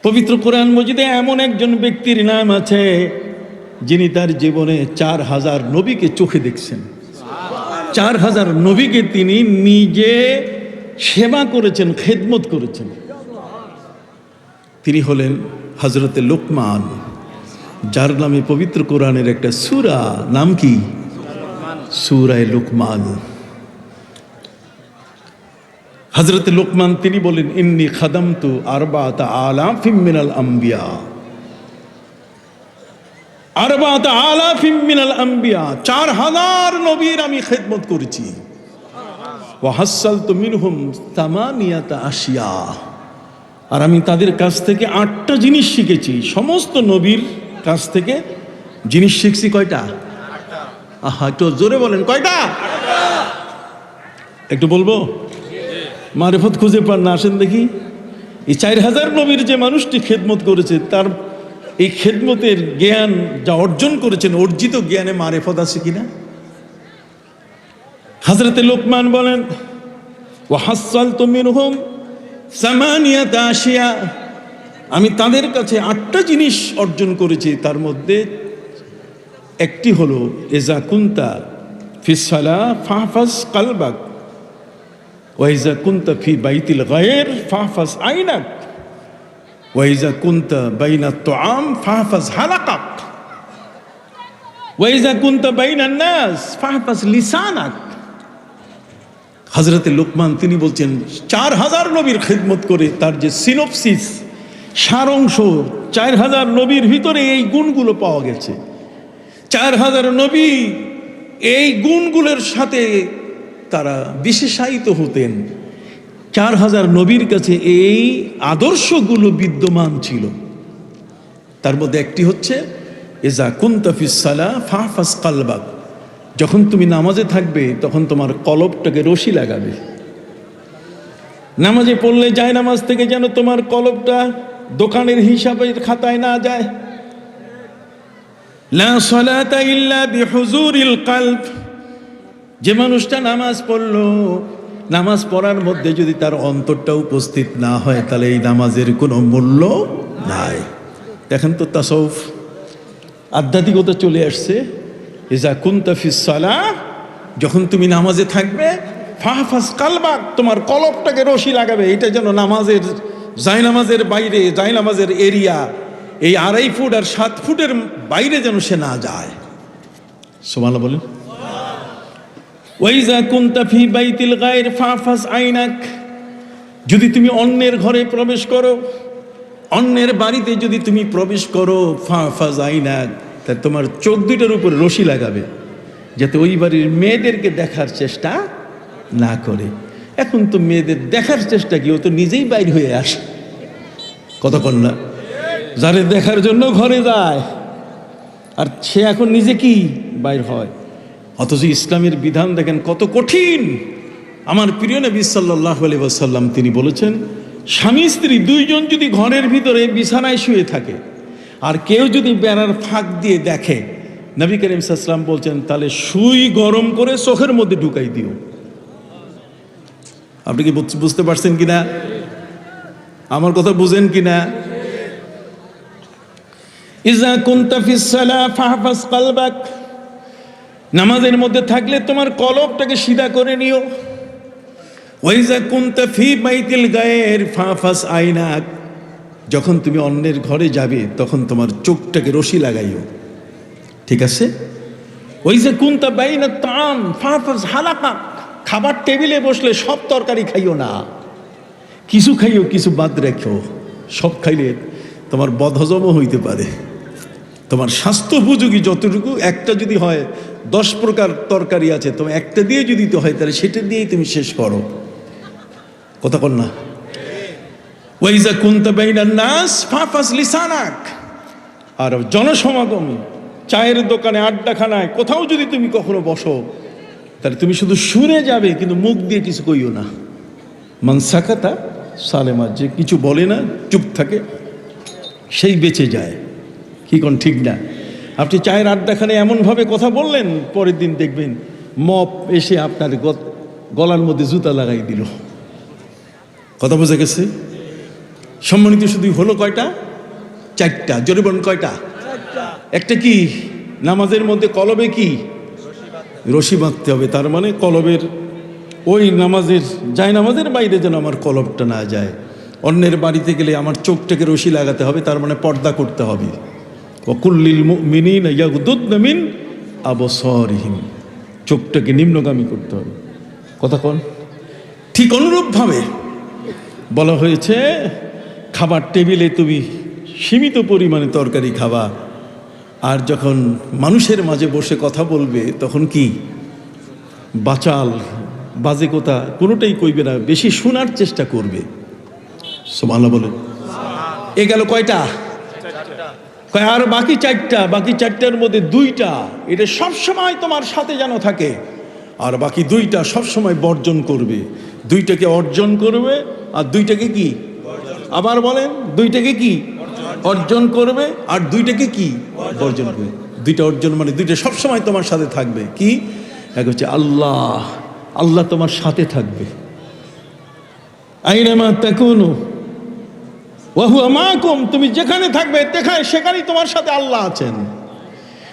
পবিত্র কোরআন মজিদে এমন একজন ব্যক্তির নাম আছে যিনি তার জীবনে 4000 নবীকে চোখে দেখছেন। 4000 নবীকে তিনি নিজে সেবা করেছেন, খেদমত করেছেন। তিনি হলেন হযরতে লোকমান, যার নামে পবিত্র কোরআনের একটা সূরা, নাম কি? সূরায়ে লোকমান। হযরতে লোকমান তিনি বলেন, ইন্নী খাদামতু আরবাআতা আলাফিম মিনাল আম্বিয়া। 4000 নবীর আমি খেদমত করেছি। ওয়া হাসসালতু মিনহুম তামানিয়াতা আশিয়া, আর আমি তাদের কাছ থেকে 8টা জিনিস শিখেছি। সমস্ত নবীর কাছ থেকে জিনিস শিখছি কয়টা? আহা, একটু জোরে বলেন, কয়টা? একটু বলবো? মারিফত খুঁজে পান না, আসেন দেখি। এই 4000 নবীর যে মানুষটি খেদমত করেছে, তার এই খেদমতের জ্ঞান যা অর্জন করেছেন, অর্জিত জ্ঞানে মারিফত আছে কিনা? হযরতে লোকমান বলেন, ওয়া হাসসালতু মিনহুম সামানিয়াতা আশিয়া, আমি তাদের কাছে 8টা জিনিস অর্জন করেছি। তার মধ্যে একটি হলো, ইজা কুনতা ফিস সালাহ ফাহফাজ কালবাক ওয়া ইজা কুনতা ফি বাইতিল গায়র ফাহফাজ আইনাক ওয়া ইজা কুনতা বাইনাত তুআম ফাহফাজ হালাকাক ওয়া ইজা কুনতা বাইনান নাস ফাহফাজ লিসানাক। হযরতে লোকমান তিনি বলছেন, 4000 নবীর খেদমত করে তার যে সিনোপসিস, সারাংশ, 4000 নবীর ভিতরে এই গুণগুলো পাওয়া গেছে। 4000 নবী এই গুণগুলোর সাথে তারা বিশেষায়িত হতেন। 4000 নবীর কাছে এই আদর্শগুলো বিদ্যমান ছিল। তার মধ্যে একটি হচ্ছে, ইজা কুনতা ফিস সালাহ ফাহফাজ কালবাক, যখন তুমি নামাজে থাকবে তখন তোমার কলবটাকে রশি লাগাবে। নামাজে পড়লে যায় নামাজ থেকে যেন তোমার কলবটা দোকানের হিসাবের খাতায় না যায়। লা সালাতা ইল্লা বিহুজুরিল কলব, যে মানুষটা নামাজ পড়লো, নামাজ পড়ার মধ্যে যদি তার অন্তরটা উপস্থিত না হয়, তাহলে এই নামাজের কোনো মূল্য নাই। দেখেন তো, তাসাউফ আধ্যাত্মিকতা চলে আসছে। ইজা কুনতা ফিস সালাহ, যখন তুমি নামাজে থাকবে, ফাহফাজ কালবাক, তোমার কলবটাকে রশি লাগাবে। এটা যেন নামাজের জায়নামাজের বাইরে, জায়নামাজের এরিয়া, এই 2.5 ফুট আর 7 ফুটের বাইরে যেন সে না যায়। সুবহানাল্লাহ বলেন। ওয়া ইজা কুনতা ফি বাইতিল গায়র ফাহফাজ আইনাক, যদি তুমি অন্যের ঘরে প্রবেশ করো, অন্যের বাড়িতে যদি তুমি প্রবেশ করো, ফাহফাজ আইনাক, তা তোমার চোখ দুইটার উপর রশি লাগাবে, যাতে ওই বাড়ির মেয়েদেরকে দেখার চেষ্টা না করে। এখন তো মেয়েদের দেখার চেষ্টা কি, ও তো নিজেই বাইর হয়ে আসে, কতক্ষণ না, যারে দেখার জন্য ঘরে যায়, আর সে এখন নিজে কি বাইর হয়। অথচ ইসলামের বিধান দেখেন কত কঠিন। আমার প্রিয় নবী সাল্লাল্লাহু আলাইহি ওয়াসাল্লাম তিনি বলেছেন, স্বামী স্ত্রী দুইজন যদি ঘরের ভিতরে বিছানায় শুয়ে থাকে, আর কেউ যদি বেড়ার ফাঁক দিয়ে দেখে, নবী করিম সাল্লাল্লাহু আলাইহি ওয়াসাল্লাম বলছেন, তাহলে সুই গরম করে চোখের মধ্যে ঢুকাই দিও। আপনি কি বুঝতে পারছেন কিনা? আমার কথা বুঝেন কিনা? ইজা কুনতা ফিস সালাহ ফাহফাজ কালবাক, নামাজের মধ্যে থাকলে তোমার কলবটাকে সিধা করে নিও। ওয়া ইজা কুনতা ফি বাইতিল গায়র ফাহফাজ আইনাক, যখন তুমি অন্যের ঘরে যাবে তখন তোমার চোখটাকে রশি লাগাইও, ঠিক আছে? ওই যে কুনতা বাইনাত তুআম ফাহফাজ হালাকাক, খাবার টেবিলে বসলে সব তরকারি খাইও না, কিছু খাইও, কিছু বাদ রেখো। সব খাইলে তোমার বদহজমও হইতে পারে। তোমার স্বাস্থ্য উপযোগী যতটুকু, একটা যদি হয়, 10 প্রকার তরকারি আছে, তোমার একটা দিয়ে যদি তো হয়, তাহলে সেটা দিয়েই তুমি শেষ করো, কথা কর না? ওয়া ইজা কুনতা বাইনান নাস ফাহফাজ লিসানাক, আর জনসমাগমে, চায়ের দোকানে, আড্ডাখানায়, কোথাও যদি তুমি কখনো বসো, তাহলে তুমি শুধু শুনে যাবে, কিন্তু মুখ দিয়ে কিছু কইও না। মান সাকাতা সালেমা, যে কিছু বলে না, চুপ থাকে, সেই বেঁচে যায়। কি কোন ঠিক না? আপনি চায়ের আড্ডাখানে এমনভাবে কথা বললেন, পরের দিন দেখবেন মপ এসে আপনার গলার মধ্যে জুতা লাগাই দিল। কথা বোঝা গেছে? সম্মানিত শুধু হলো কয়টা? চারটা। জোরে বলুন কয়টা? একটা কি? নামাজের মধ্যে কলবে কি রশি বাঁধতে হবে। তার মানে কলবের ওই নামাজের নামাজের বাইরে যেন আমার কলবটা না যায়। অন্যের বাড়িতে গেলে আমার চোখটাকে রশি লাগাতে হবে, তার মানে পর্দা করতে হবে। ওয়াকুল্লিল মুমিনিনা ইয়াগুদুদনা মিন আবসারিহিম, চোখটাকে নিম্নগামী করতে হবে। কথা কোন? ঠিক অনুরূপভাবে বলা হয়েছে খাবার টেবিলে তুমি সীমিত পরিমাণে তরকারি খাবা, আর যখন মানুষের মাঝে বসে কথা বলবে তখন কি বাচাল বাজে কথা কোনোটাই কইবে না, বেশি শোনার চেষ্টা করবে। সুবহানাল্লাহ বলে। এ গেল কয়টা? কয় আর বাকি চারটা। বাকি চারটার মধ্যে দুইটা এটা সবসময় তোমার সাথে যেন থাকে, আর বাকি দুইটা সবসময় বর্জন করবে। দুইটাকে অর্জন করবে, আর দুইটাকে কি? আবার বলেন, দুইটাকে কি অর্জন করবে, আর দুইটাকে কি বর্জন করবে। দুইটা অর্জন মানে দুইটা সবসময় তোমার সাথে থাকবে। কি? এক হচ্ছে আল্লাহ, আল্লাহ তোমার সাথে থাকবে। আইনামা তাকুনু ওয়া হুয়া মাআকুম, তুমি যেখানে থাকবে সেখানেই তোমার সাথে আল্লাহ আছেন।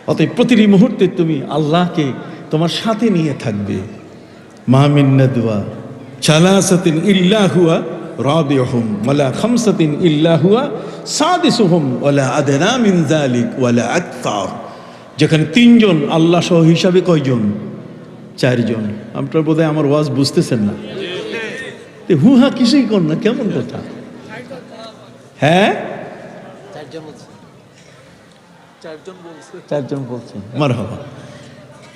অতএব প্রতিটি মুহূর্তে তুমি আল্লাহকে তোমার সাথে নিয়ে থাকবে। মা মিন নাদওয়া সালাসাতিন ইল্লা হুয়া রাবিউহুম ওয়ালা খামসাতিন ইল্লা হুয়া সাদিসুহুম ওয়ালা আদনা মিন যালিক ওয়ালা আকতার। যেখানে তিনজন আল্লাহ সহ হিসাবে কয়জন? চারজন। আপনারা বোধহয় আমার ওয়াজ বুঝতেছেন না। হুহা কিছুই কর না, কেমন কথা? হ্যাঁ, চারজন বলছে। মারহাবা।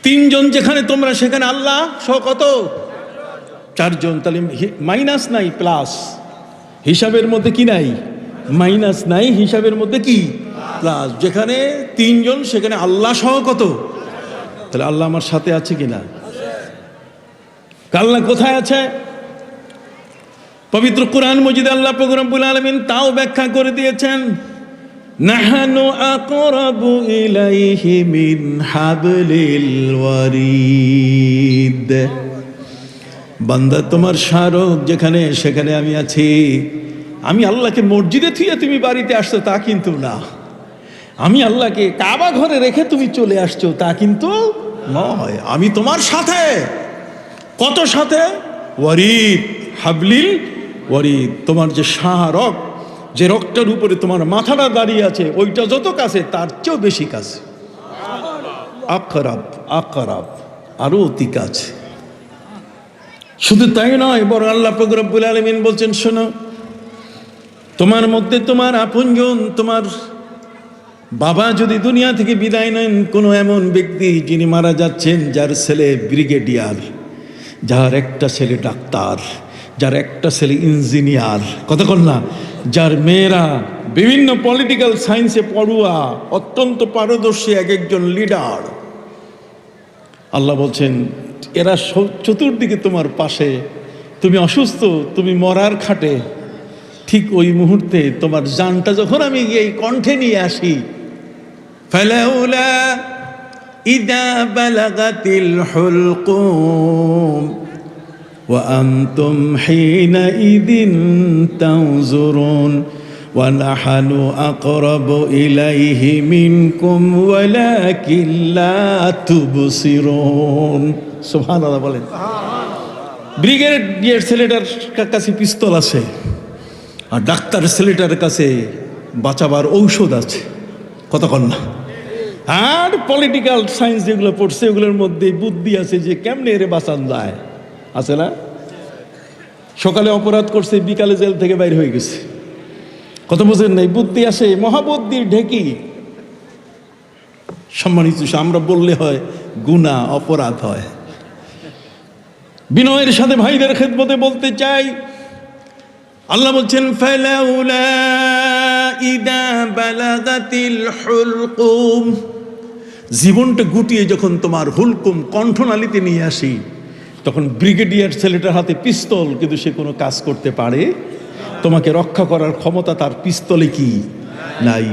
তিনজন যেখানে তোমরা সেখানে আল্লাহ সহ কত? চারজন। তাহলে মাইনাস নাই প্লাস, হিসাবের মধ্যে কি নাই? মাইনাস নাই, হিসাবের মধ্যে কি প্লাস। যেখানে তিনজন সেখানে আল্লাহ সহ কত? তাহলে আল্লাহ আমার সাথে আছে কিনা? আল্লাহ কোথায় আছে? পবিত্র কুরআন মজিদে আল্লাহ পাক রব্বুল আলামিন তাও ব্যাখ্যা করে দিয়েছেন, নাহানু আকরাবু ইলাইহি মিন হাবলিল ওয়ারিদ। বান্দা তোমার স্মারক যেখানে সেখানে আমি আছি। আমি আল্লাহকে মসজিদে থুয়ে তুমি বাড়িতে আসছো তা কিন্তু না। আমি আল্লাহকে কাবা ঘরে রেখে তুমি চলে আসছো তা কিন্তু নয়। আমি তোমার সাথে। কত সাথে? ওয়ারিদ, হাবলিল ওয়ারিদ। তোমার যে শাহরগ, যে রক্তের উপরে তোমার মাথাটা দাঁড়িয়ে আছে, ওইটা যত কাছে তার চেয়েও বেশি কাছে। আকরাব, আকরাব, আরো অতি কাছে। শুধু তাই নয়, বড় আল্লাহ পাক রব্বুল আলামিন বলছেন, শোনো, তোমার মধ্যে তোমার আপনজন, তোমার বাবা যদি দুনিয়া থেকে বিদায় নেন, কোনো এমন ব্যক্তি যিনি মারা যাচ্ছেন, যার ছেলে ব্রিগেডিয়ার, যার একটা ছেলে ডাক্তার, যার একটা ছেলে ইঞ্জিনিয়ার, কতক্ষণ না, যার মেয়েরা বিভিন্ন পলিটিক্যাল সায়েন্সে পড়ুয়া, অত্যন্ত পারদর্শী এক একজন লিডার। আল্লাহ বলছেন এরা চতুর্দিকে তোমার পাশে, তুমি অসুস্থ, তুমি মরার খাটে, ঠিক ওই মুহূর্তে তোমার জানটা যখন আমি এই কণ্ঠে নিয়ে আসি, ফালাউলা ইযা বালাগাতিল হুলকুম ওয়া আনতুম হিনাইযিন তানজুরুন ওয়া নাহানু আকরাবু ইলাইহি মিনকুম ওয়ালাকিন লা তুবসিরুন। সুবহানাল্লাহ বলেন। ব্রিগেডিয়ার ছেলেটার কাছে পিস্তল আছে, আর ডাক্তার ছেলেটার কাছে বাঁচাবার ঔষধ আছে, কতক্ষণ না। আর পলিটিক্যাল সায়েন্স যেগুলো পড়ছে ওগুলোর মধ্যে বুদ্ধি আছে যে কেমনে এরে বাঁচান যায়, আছে না? সকালে অপরাধ করছে, বিকালে জেল থেকে বাইর হয়ে গেছে, কত বোঝেন নাই? বুদ্ধি আছে, মহাবুদ্ধির ঢেকি। সম্মানিত, আমরা বললে হয় গুনাহ, অপরাধ হয়। বিনয়ের সাথে ভাইদের খেদমতে বলতে চাই, আল্লাহ বলছেন ফালাউলা ইযা বালাগাতিল হুলকুম। জীবনটা গুটিয়ে যখন তোমার হুলকুম কণ্ঠনালীতে নিয়ে আসি, তখন ব্রিগেডিয়ার ছেলেটার হাতে পিস্তল, কিন্তু সে কোনো কাজ করতে পারে? তোমাকে রক্ষা করার ক্ষমতা তার পিস্তলে কি নাই?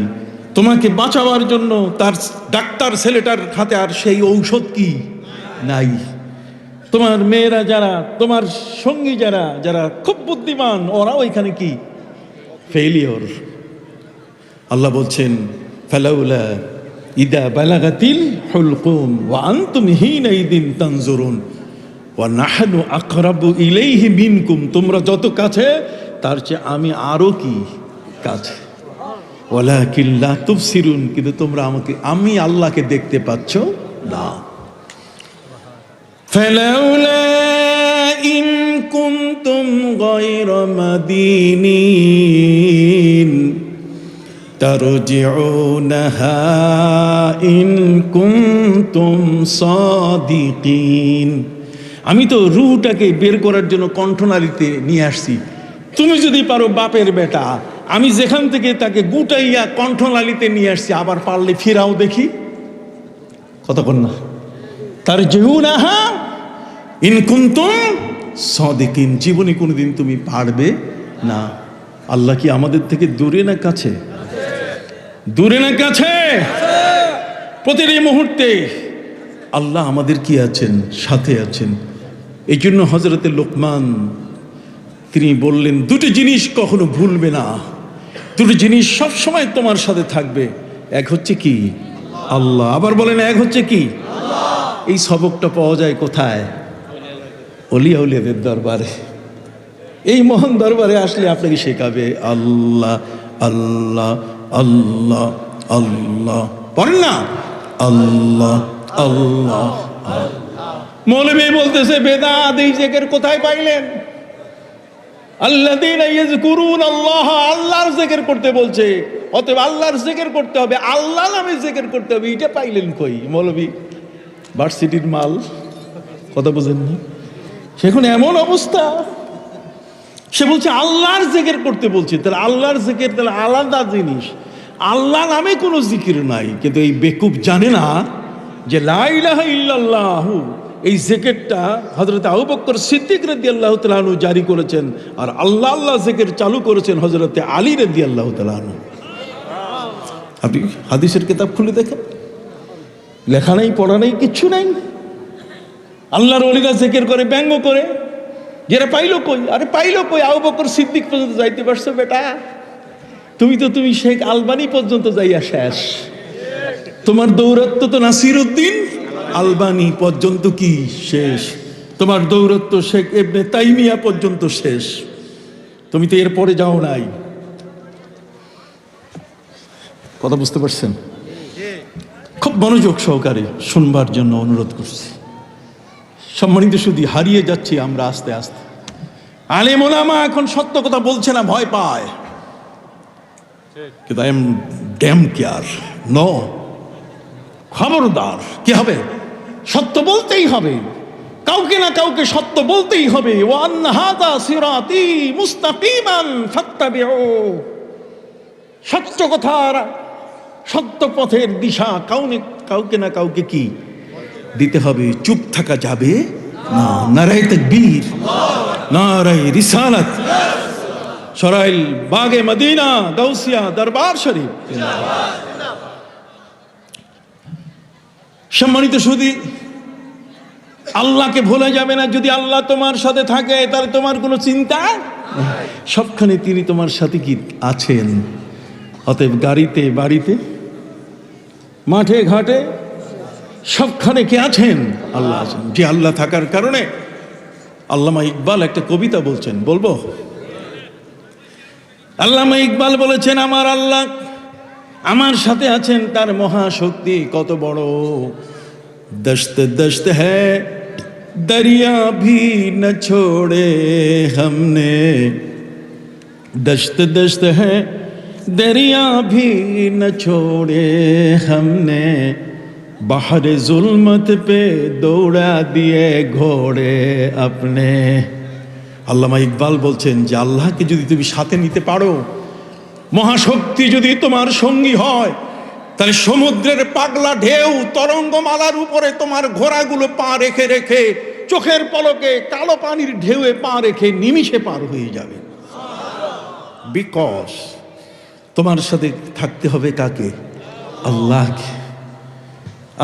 তোমাকে বাঁচাবার জন্য তার ডাক্তার ছেলেটার হাতে আর সেই ঔষধ কি নাই? তোমার মেয়েরা যারা, তোমার সঙ্গী যারা যারা খুব বুদ্ধিমান, ওরাও এখানে কি ফেলিওর। আল্লাহ বলছেন ফালাউলা ইদা বালাগাতিল হুলকুম ওয়া আনতুম হিনাইদিন তানজুরুন ওয়া নাহনু আকরাবু ইলাইহি মিনকুম, তোমরা যত কাছে তার চেয়ে আমি আরো কি কাছে। ওয়ালাকিন লা তুবসিরুন, কিন্তু তোমরা আমি আল্লাহকে দেখতে পাচ্ছ না। ফালাউলা ইন কুনতুম গায়রা মাদিনিন তারজিউনাহা ইন কুনতুম সাদিকিন। আমি তো রুহটাকে বের করার জন্য কণ্ঠনালীতে নিয়ে আসছি, তুমি যদি পারো বাপের বেটা, আমি যেখান থেকে তাকে গুটাইয়া কণ্ঠনালীতে নিয়ে আসছি, আবার পারলে ফিরাও দেখি। কতক্ষণ না তারজিউনাহা ইন কুনতুম সাদিকিন, জীবনে কোনোদিন তুমি পারবে না। আল্লাহ কি আমাদের থেকে দূরে না কাছে? দূরে না কাছে? প্রতিটি মুহূর্তে আল্লাহ আমাদের কি আছেন? সাথে আছেন। এই জন্য হযরতে লোকমান তিনি বললেন, দুটো জিনিস কখনো ভুলবে না, দুটো জিনিস সব সময় তোমার সাথে থাকবে। এক হচ্ছে কি? আল্লাহ। আবার বলেন, এক হচ্ছে কি? আল্লাহ। এই সবকটা পাওয়া যায় কোথায়? ওলিয়া উলিয়াদের দরবারে। এই মহান দরবারে আসলে আপনাকে শেখাবে আল্লাহ আল্লাহ আল্লাহ আল্লাহ। পড়েন না আল্লাহ আল্লাহ। মৌলভী বলতেছে বেদাত এই জিকির কোথায় পাইলেন? আল্লাযীনা ইয়াযকুরুন আল্লাহ, আল্লাহর জিকির করতে বলছে, অতএব আল্লাহর জিকির করতে হবে, আল্লাহ নামে জিকির করতে হবে। এটা পাইলেন কই? মৌলভী ভার্সিটির মাল, কথা বোঝেন না? সেখানে এমন অবস্থা, সে বলছে আল্লাহর জিকির করতে বলছে। তাহলে আল্লাহর জিকির তাহলে আলাদা জিনিস, আল্লাহ নামে কোনো জিকির নাই। কিন্তু এই বেকুব জানে না যে লা ইলাহা ইল্লাল্লাহ এই জিকিরটা হযরত আবু বকর সিদ্দিক রাদিয়াল্লাহু তাআলা আনহু জারি করেছেন, আর আল্লাহ আল্লাহ জিকির চালু করেছেন হযরত আলী রাদিয়াল্লাহু তাআলা আনহু। আপনি হাদিসের কিতাব খুলে দেখেন, লেখা নেই, পড়া নেই, কিচ্ছু নেই। আল্লাহর ওলিরা জিকির করে, ব্যঙ্গ করে। যেটা পাইলো কই? আরে পাইলো কই? আবু বকর সিদ্দিক পর্যন্ত যাইতে পারছো বেটা? তুমি শেখ আলবানি পর্যন্ত যাইয়া শেষ। তোমার দৌরত্ব তো নাসিরউদ্দিন আলবানি পর্যন্ত কি শেষ? তোমার দৌরত্ব শেখ ইবনে তাইমিয়া পর্যন্ত শেষ। তুমি তো এরপরে যাও নাই। কথা বুঝতে পারছেন? খুব মনোযোগ সহকারে শুনবার জন্য অনুরোধ করছি। সম্মানিত শুধু হারিয়ে যাচ্ছি আমরা আস্তে আস্তে। আলেম ওলামা এখন সত্য কথা বলছে না, ভয় পায়। কিন্তু I am damn care, no, খবরদার। কি হবে? সত্য বলতেই হবে, কাউকে না কাউকে সত্য বলতেই হবে। ওয়া আন্না হাযা সিরাতি মুস্তাকিমান ফাত্তাবিউ, সত্য কথার, সত্য পথের দিশা কাউকে না কাউকে কি দিতে হবে। চুপ থাকা যাবে না। নারায়ে তাকবীর, নারায়ে রিসালাত, সরাইল বাগে মদিনা, গাউসিয়া দরবার শরীফ। সম্মানিত সুধী, আল্লাহকে ভোলা যাবে না। যদি আল্লাহ তোমার সাথে থাকে তাহলে তোমার কোনো চিন্তা, সবখানে তিনি তোমার সাথে কি আছেন। অতএব গাড়িতে, বাড়িতে, মাঠে ঘাটে, সবখানে কে আছেন? আল্লাহ আছেন। যে আল্লাহ থাকার কারণে আল্লামা ইকবাল একটা কবিতা বলছেন, বলবো? আল্লামা ইকবাল বলেছেন, আমার আল্লাহ আমার সাথে আছেন, তার মহাশক্তি কত বড়। দশত দশত হ্যায় দরিয়া ভি ন ছোড়ে हमने, दश्त दश्त है दरिया भी न छोड़े हमने, बाहर जुल्मत पे दौड़ा दिए घोड़े अपने। আল্লামা ইকবাল বলছেন যে আল্লাহকে যদি তুমি সাথে নিতে পারো, মহাশক্তি যদি তোমার সঙ্গী হয়, তাহলে সমুদ্রের পাগলা ঢেউ তরঙ্গমালার উপরে তোমার ঘোড়াগুলো পা রেখে রেখে চোখের পলকে কালো পানির ঢেউয়ে পা রেখে নিমিষে পার হয়ে যাবে। বিকজ তোমার সাথে থাকতে হবে কাকে? আল্লাহকে।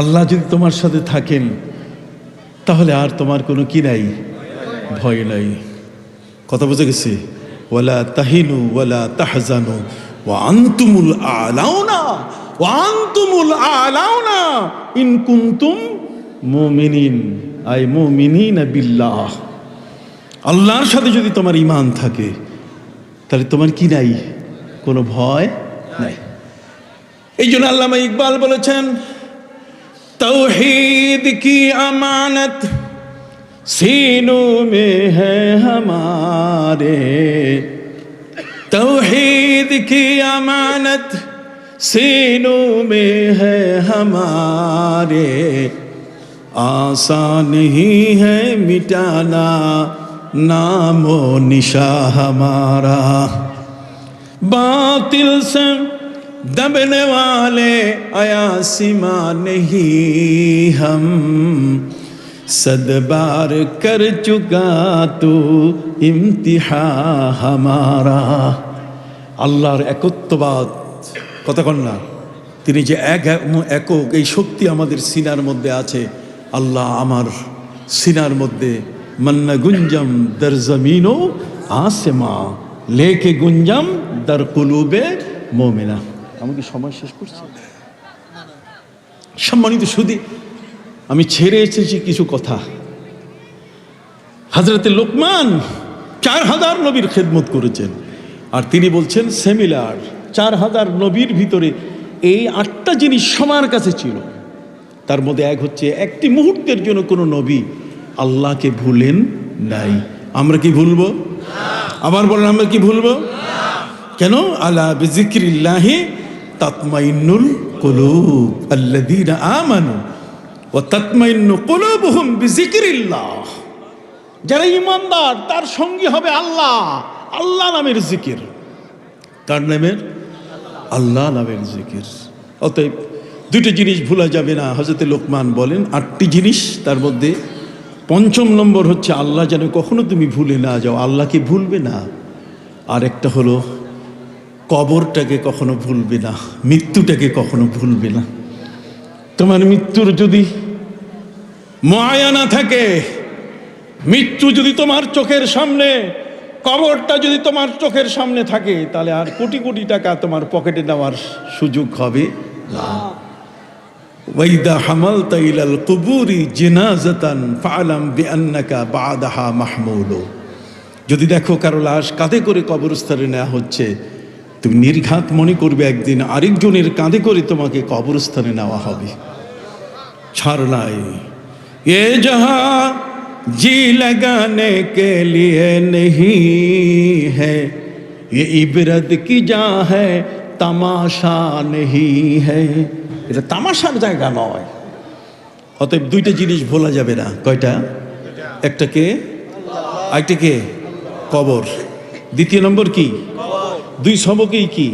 আল্লাহ যদি তোমার সাথে থাকেন তাহলে আর তোমার কোনো কি নাই, ভয় নাই। কথা বুঝে গেছি? ওয়ালা তাহিনু ওয়ালা তাহজানু ওয়া আনতুমুল আলাউনা ওয়া আনতুমুল আলাউনা ইন কুনতুম মুমিনিন, আই মুমিনিনা বিল্লাহ। আল্লাহর সাথে যদি তোমার ঈমান থাকে তাহলে তোমার কি নাই? কোনো ভয় নাই। এই জন্য আল্লামা ইকবাল বলেছেন, तौहीद की अमानत सीनों में है हमारे, तौहीद की अमानत सीनों में है हमारे, आसान नहीं है मिटाना नामो निशा हमारा, बातिल से दबने वाले अयासिमा नहीं हम, सदबार कर चुका तू इम्तिहा हमारा। আল্লাহর একত্ববাদ কথা কন না, তিনি যে একক, এই শক্তি আমাদের সিনার মধ্যে আছে। আল্লাহ আমার সিনার মধ্যে মন্না গুঞ্জম দর জমিনো আসেমা লেকে গুঞ্জম দর কুলুবে মোমেনা। আমাকে সময় শেষ করছে। সম্মানিত সুধী, আমি ছেড়ে এসেছি কিছু কথা। হযরতে লোকমান 4000 নবীর খেদমত করেছেন, আর তিনি বলছেন সিমিলার 4000 নবীর ভিতরে এই 8টা জিনিস সবার কাছে ছিল। তার মধ্যে এক হচ্ছে একটি মুহূর্তের জন্য কোনো নবী আল্লাহকে ভুলেন নাই। আমরা কি ভুলবো? আবার বলেন, আমরা কি ভুলবো? কেন? আলা বিযিকরিল্লাহি তাতমাইন্নুল কুলুব, আল্লাযীনা আমানু ওয়া তাতমাইন্নু কুলুবুহুম বিযিকরিল্লাহ। যারা ঈমানদার তার সঙ্গী হবে আল্লাহ, আল্লাহ নামের জিকির। কার নামের? আল্লাহ নামের জিকির। অতএব দুটো জিনিস ভুলা যাবে না। হযরতে লোকমান বলেন 8টি জিনিস, তার মধ্যে 5ম নম্বর হচ্ছে আল্লাহ যেন কখনো তুমি ভুলে না যাও, আল্লাহকে ভুলবে না। আর একটা হলো কবরটাকে কখনো ভুলবে না, মৃত্যুটাকে কখনো ভুলবে না। তোমার মৃত্যুর যদি মুআয়ানা থাকে, মৃত্যু যদি তোমার চোখের সামনে, কবরটা যদি তোমার চোখের সামনে থাকে, তাহলে আর কোটি কোটি টাকা তোমার পকেটে নেওয়ার সুযোগ হবে না। ওয়াইদা হামালতা ইলাল কুবুরি জিনাজাতান ফাআলাম বিআন্নাকা বাদাহা মাহমুলু। যদি দেখো কারো লাশ কাঁধে করে কবরস্থানে নেওয়া হচ্ছে, তুমি নির্ঘাত মনে করবে একদিন আরেকজনের কাঁধে করে তোমাকে কবরস্থানে নেওয়া হবে। ছাড় নাই। এ জাহা জি লাগানে কে লিয়ে नहीं है, ये इबरत की जा है তামাশা नहीं है। এটা তামাশার জায়গা নয়। অতএব দুইটা জিনিস ভোলা যাবে না। কয়টা? একটাকে, আরেকটাকে কবর। দ্বিতীয় নম্বর কি? দুই সবকেই কি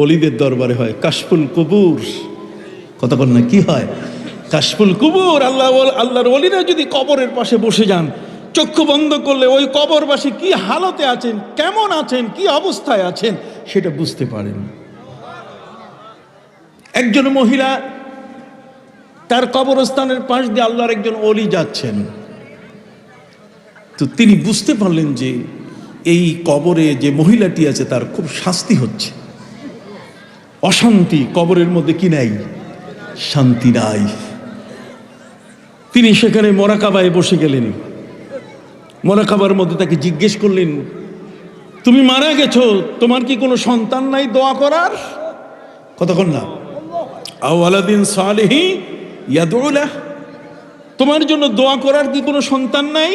অলিদের দরবারে হয় কাশফুল কুবুর। কথা বল না, কি হয়? কাশফুল কুবুর। আল্লাহর ওলিরা যদি কবরের পাশে বসে যান, চক্ষু বন্ধ করলে ওই কবরবাসী কি হালতে আছেন, কেমন আছেন, কি অবস্থায় আছেন সেটা বুঝতে পারেন। একজন মহিলা তার কবরস্থানের পাশ দিয়ে আল্লাহর একজন ওলি যাচ্ছেন, তো তিনি বুঝতে পারলেন যে এই কবরে যে মহিলাটি আছে তার খুব শাস্তি হচ্ছে, অশান্তি। কবরের মধ্যে কি নাই? শান্তি নাই। তিনি সেখানে মোরাকাবায় বসে গেলেন। মোরাকাবার মধ্যে তাকে জিজ্ঞেস করলেন, তুমি মারা গেছো, তোমার কি কোনো সন্তান নাই দোয়া করার? কতক্ষণ না, আওয়ালাদিন সালেহি ইয়াদউলা, তোমার জন্য দোয়া করার কি কোনো সন্তান নাই?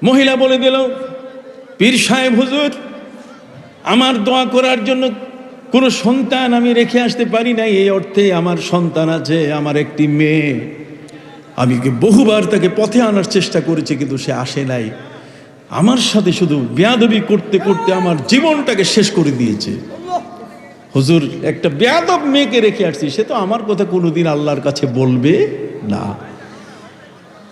মহিলা বলে দিল, পীর সাহেব হুজুর, আমার দোয়া করার জন্য কোনো সন্তান আমি রেখে আসতে পারি নাই। এই অর্থে আমার সন্তান আছে, আমার একটি মেয়ে। আমি বহুবার তাকে পথে আনার চেষ্টা করেছি, কিন্তু সে আসে নাই। আমার সাথে শুধু বেয়াদবি করতে করতে আমার জীবনটাকে শেষ করে দিয়েছে। হুজুর, একটা বেয়াদব মেয়েকে রেখে আসছি, সে তো আমার কথা কোনোদিন আল্লাহর কাছে বলবে না।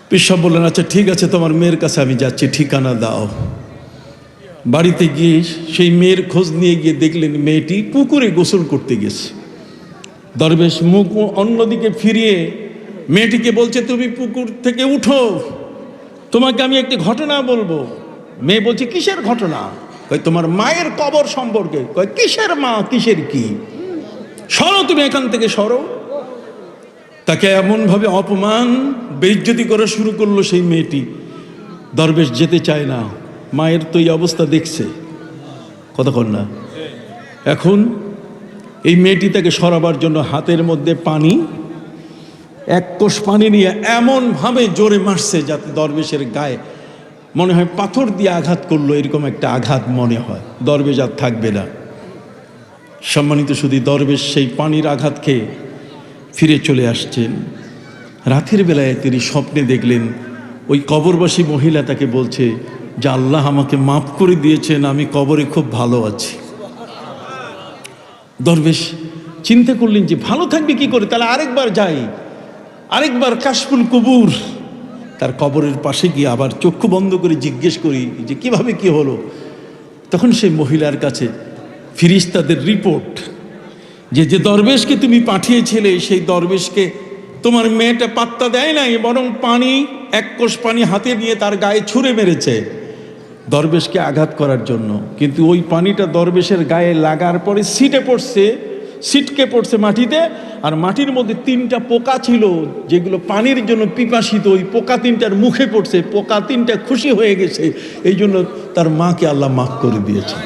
পীর সাহেব বললেন, আচ্ছা ঠিক আছে, তোমার মেয়ের কাছে আমি যাচ্ছি, ঠিকানা দাও। বাড়িতে গিয়ে সেই মেয়ের খোঁজ নিয়ে গিয়ে দেখলেন মেয়েটি পুকুরে গোসল করতে গেছে। দরবেশ মুখ অন্যদিকে ফিরিয়ে মেয়েটিকে বলছে, তুমি পুকুর থেকে উঠো, তোমাকে আমি একটি ঘটনা বলবো। মেয়ে বলছে কিসের ঘটনা? কই তোমার মায়ের কবর সম্পর্কে। কই কিসের মা কিসের কি, সরো তুমি এখান থেকে সরো। তাকে এমনভাবে অপমান বেইজ্জতি করা শুরু করলো সেই মেয়েটি। দরবেশ যেতে চায় না, মায়ের তো এই অবস্থা দেখছে, কতক্ষণ না। এখন এই মেয়েটি তাকে সরাবার জন্য হাতের মধ্যে পানি, এক কোষ পানি নিয়ে এমনভাবে জোরে মারছে যাতে দরবেশের গায়ে মনে হয় পাথর দিয়ে আঘাত করলো, এরকম একটা আঘাত মনে হয়। দরবেশ আর থাকবে না। সম্মানিত শুধু দরবেশ সেই পানির আঘাত খেয়ে ফিরে চলে আসছেন। রাতের বেলায় তিনি স্বপ্নে দেখলেন ওই কবরবাসী মহিলা তাকে বলছে যে আল্লাহ আমাকে মাফ করে দিয়েছেন, আমি কবরে খুব ভালো আছি। দরবেশ চিন্তা করলেন যে ভালো থাকবে কি করে, তাহলে আরেকবার যাই, আরেকবার কাশফুল কুবুর, তার কবরের পাশে গিয়ে আবার চক্ষু বন্ধ করে জিজ্ঞেস করি যে কিভাবে কি হলো। তখন সেই মহিলার কাছে ফিরিস্তাদের রিপোর্ট যে যে দরবেশকে তুমি পাঠিয়েছিলে সেই দরবেশকে তোমার মেয়েটা পাত্তা দেয় নাই, বরং পানি, এক কোষ পানি হাতে নিয়ে তার গায়ে ছুঁড়ে মেরেছে দরবেশকে আঘাত করার জন্য। কিন্তু ওই পানিটা দরবেশের গায়ে লাগার পরে ছিটকে পড়ছে মাটিতে, আর মাটির মধ্যে 3টা পোকা ছিল যেগুলো পানির জন্য পিপাসিত। ওই পোকা 3টার মুখে পড়ছে, পোকা 3টা খুশি হয়ে গেছে, এই জন্য তার মাকে আল্লাহ মাফ করে দিয়েছে।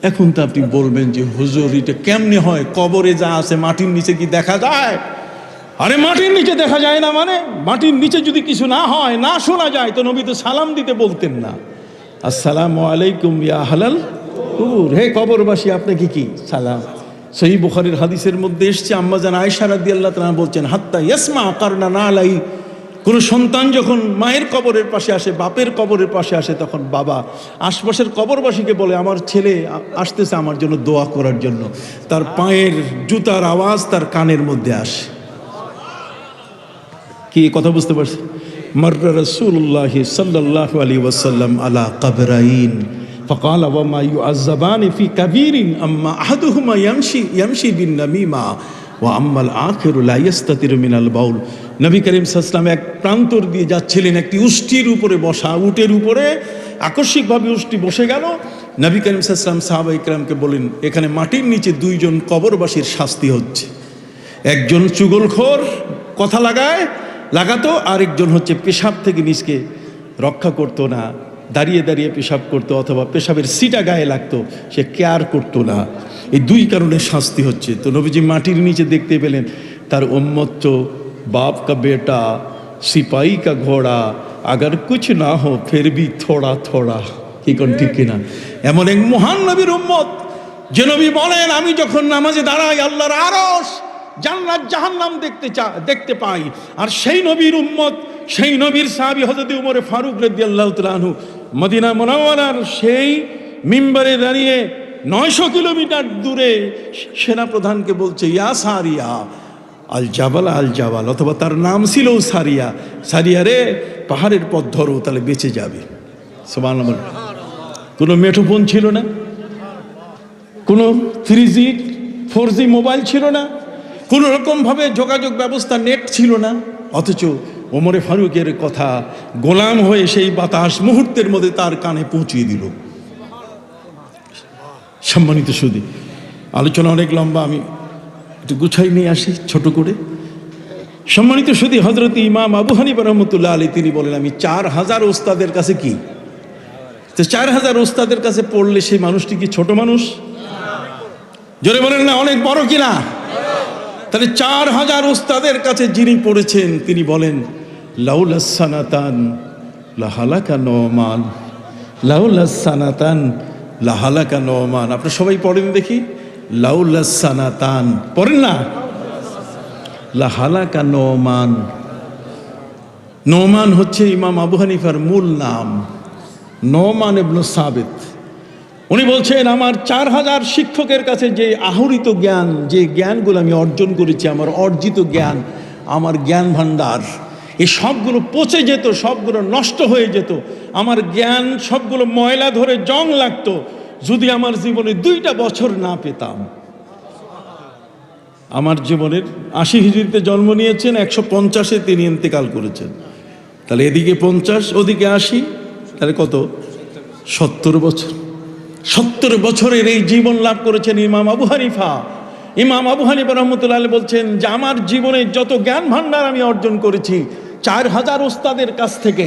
এখন তো আপনি বলবেন যে হুজুর এটা কেমনে হয়, কবরে যা আছে মাটির নিচে কি দেখা যায়? আরে মাটির নিচে দেখা যায় না মানে? মাটির নিচে যদি কিছু না হয়, না শোনা যায়, তো নবী তো সালাম দিতে বলতেন না, আসসালামু আলাইকুম ইয়া আহলাল কুবুর, হে কবরবাসী আপনাকে কি সালাম। সহিহ বুখারীর হাদিসের মধ্যে এসছে, আম্মা জান আয়েশা রাদিয়াল্লাহু তাআলা বলছেন হাত্তা ইয়াসমা কারনা না আলাই, কোন সন্তান যখন মায়ের কবরের পাশে আসে, বাপের কবরের পাশে আসে, তখন বাবা আশপাশের কবরবাসীকে বলে আমার ছেলে আসতেছে আমার জন্য দোয়া করার জন্য, তার পায়ের জুতার আওয়াজ তার কানের মধ্যে আসে। কি কথা বুঝতে পারছি? মাররা রাসূলুল্লাহ সাল্লাল্লাহু আলাইহি ওয়াসাল্লাম আলা কবরাইন ফাকালা ওয়া মা ইউআযাবানি ফি কাবীরিন আম্মা আহাদুহুমা ইয়ামশি বিন নামিমা ওয়া আম্মাল আখিরু লা ইস্তাতিরু মিনাল বাউল। নবী করিম সাল্লাল্লাহু আলাইহি ওয়াসাল্লাম এক প্রান্তর দিয়ে যাচ্ছিলেন, একটি উষ্টির উপরে বসা, উটের উপরে আকস্মিকভাবে উষ্টি বসে গেল। নবী করিম সাল্লাল্লাহু আলাইহি ওয়াসাল্লাম সাহাবা ইকরামকে বলেন এখানে মাটির নিচে 2জন কবরবাসীর শাস্তি হচ্ছে, একজন চুগলখোর কথা লাগাতো, আরেকজন হচ্ছে পেশাব থেকে নিজকে রক্ষা করতো না, দাঁড়িয়ে দাঁড়িয়ে পেশাব করতো, অথবা পেশাবের সিটা গায়ে লাগতো, সে কেয়ার করতো না। এই 2 কারণে শাস্তি হচ্ছে। তো নবীজি মাটির নিচে দেখতে পেলেন তার উম্মত তো বাপ কা বেটা, সিপাহী কা ঘোড়া, আগার কুছ না হো ফির ভি থোড়া থোড়া, কি কোন ঠিক কিনা? এমন এক মহান নবীর উম্মত যে নবী বলেন আমি যখন নামাজে দাঁড়াই আল্লাহর আরশ, জান্নাত জাহান্নাম দেখতে পাই। আর সেই নবীর উম্মত, সেই নবীর সাহাবী হযরত উমর ফারুক রাদিয়াল্লাহু তাআলা আনহু মদিনা মুনাওয়ারার সেই মিম্বরে দাঁড়িয়ে 900 কিলোমিটার দূরে সেনাপ্রধানকে বলছে ইয়া সারিয়া আল জাবাল, অথবা তার নাম ছিল সারিয়া রে, পাহাড়ের পথ ধরো তাহলে বেঁচে যাবে। সুবহানাল্লাহ। কোনো মেঠোফোন ছিল না, কোনো 3G 4G মোবাইল ছিল না, কোনো রকমভাবে যোগাযোগ ব্যবস্থা নেট ছিল না, অথচ ওমরে ফারুকের কথা গোলাম হয়ে সেই বাতাস মুহূর্তের মধ্যে তার কানে পৌঁছিয়ে দিল। সম্মানিত সুধী, আলোচনা অনেক লম্বা, আমি একটু গুছাই নিয়ে আসি ছোট করে। সম্মানিত সুধী, হযরত ইমাম আবু হানিফা রাহমাতুল্লাহ আলাইহি তিনি বলেন আমি 4000 ওস্তাদের কাছে কি, তো 4000 ওস্তাদের কাছে পড়লে সেই মানুষটি কি ছোট মানুষ? জোরে বলেন না, অনেক বড় কিনা? তাহলে 4000 ওস্তাদের কাছে যিনি পড়েছেন তিনি বলেন লাউলাস সানাতান লাহালাকা নোমান, লাউলাস সানাতান লাহালাকা নোমান। আপনারা সবাই পড়েন দেখি, লাউলাস সানাতান পড়েন না, লাহালাকা নোমান। নোমান হচ্ছে ইমাম আবু হানিফার মূল নাম, নোমান ইবনে সাবিত। উনি বলছেন আমার 4000 শিক্ষকের কাছে যে আহরিত জ্ঞান, যে জ্ঞানগুলো আমি অর্জন করেছি, আমার অর্জিত জ্ঞান, আমার জ্ঞান ভাণ্ডার, এই সবগুলো পচে যেত, সবগুলো নষ্ট হয়ে যেত, আমার জ্ঞান সবগুলো ময়লা ধরে জং লাগতো যদি আমার জীবনে 2টা বছর না পেতাম। আমার জীবনের 80 হিজরিতে জন্ম নিয়েছেন, 150-এ তিনি ইন্তেকাল করেছেন। তাহলে এদিকে 50 ওদিকে 80, তাহলে কত? 70 বছর। 70 বছরের এই জীবন লাভ করেছেন ইমাম আবু হানিফা। ইমাম আবু হানিফা রহমতুল্লাহ আলাইহি বলছেন যে আমার জীবনে যত জ্ঞান ভান্ডার আমি অর্জন করেছি 4000 ওস্তাদের কাছ থেকে,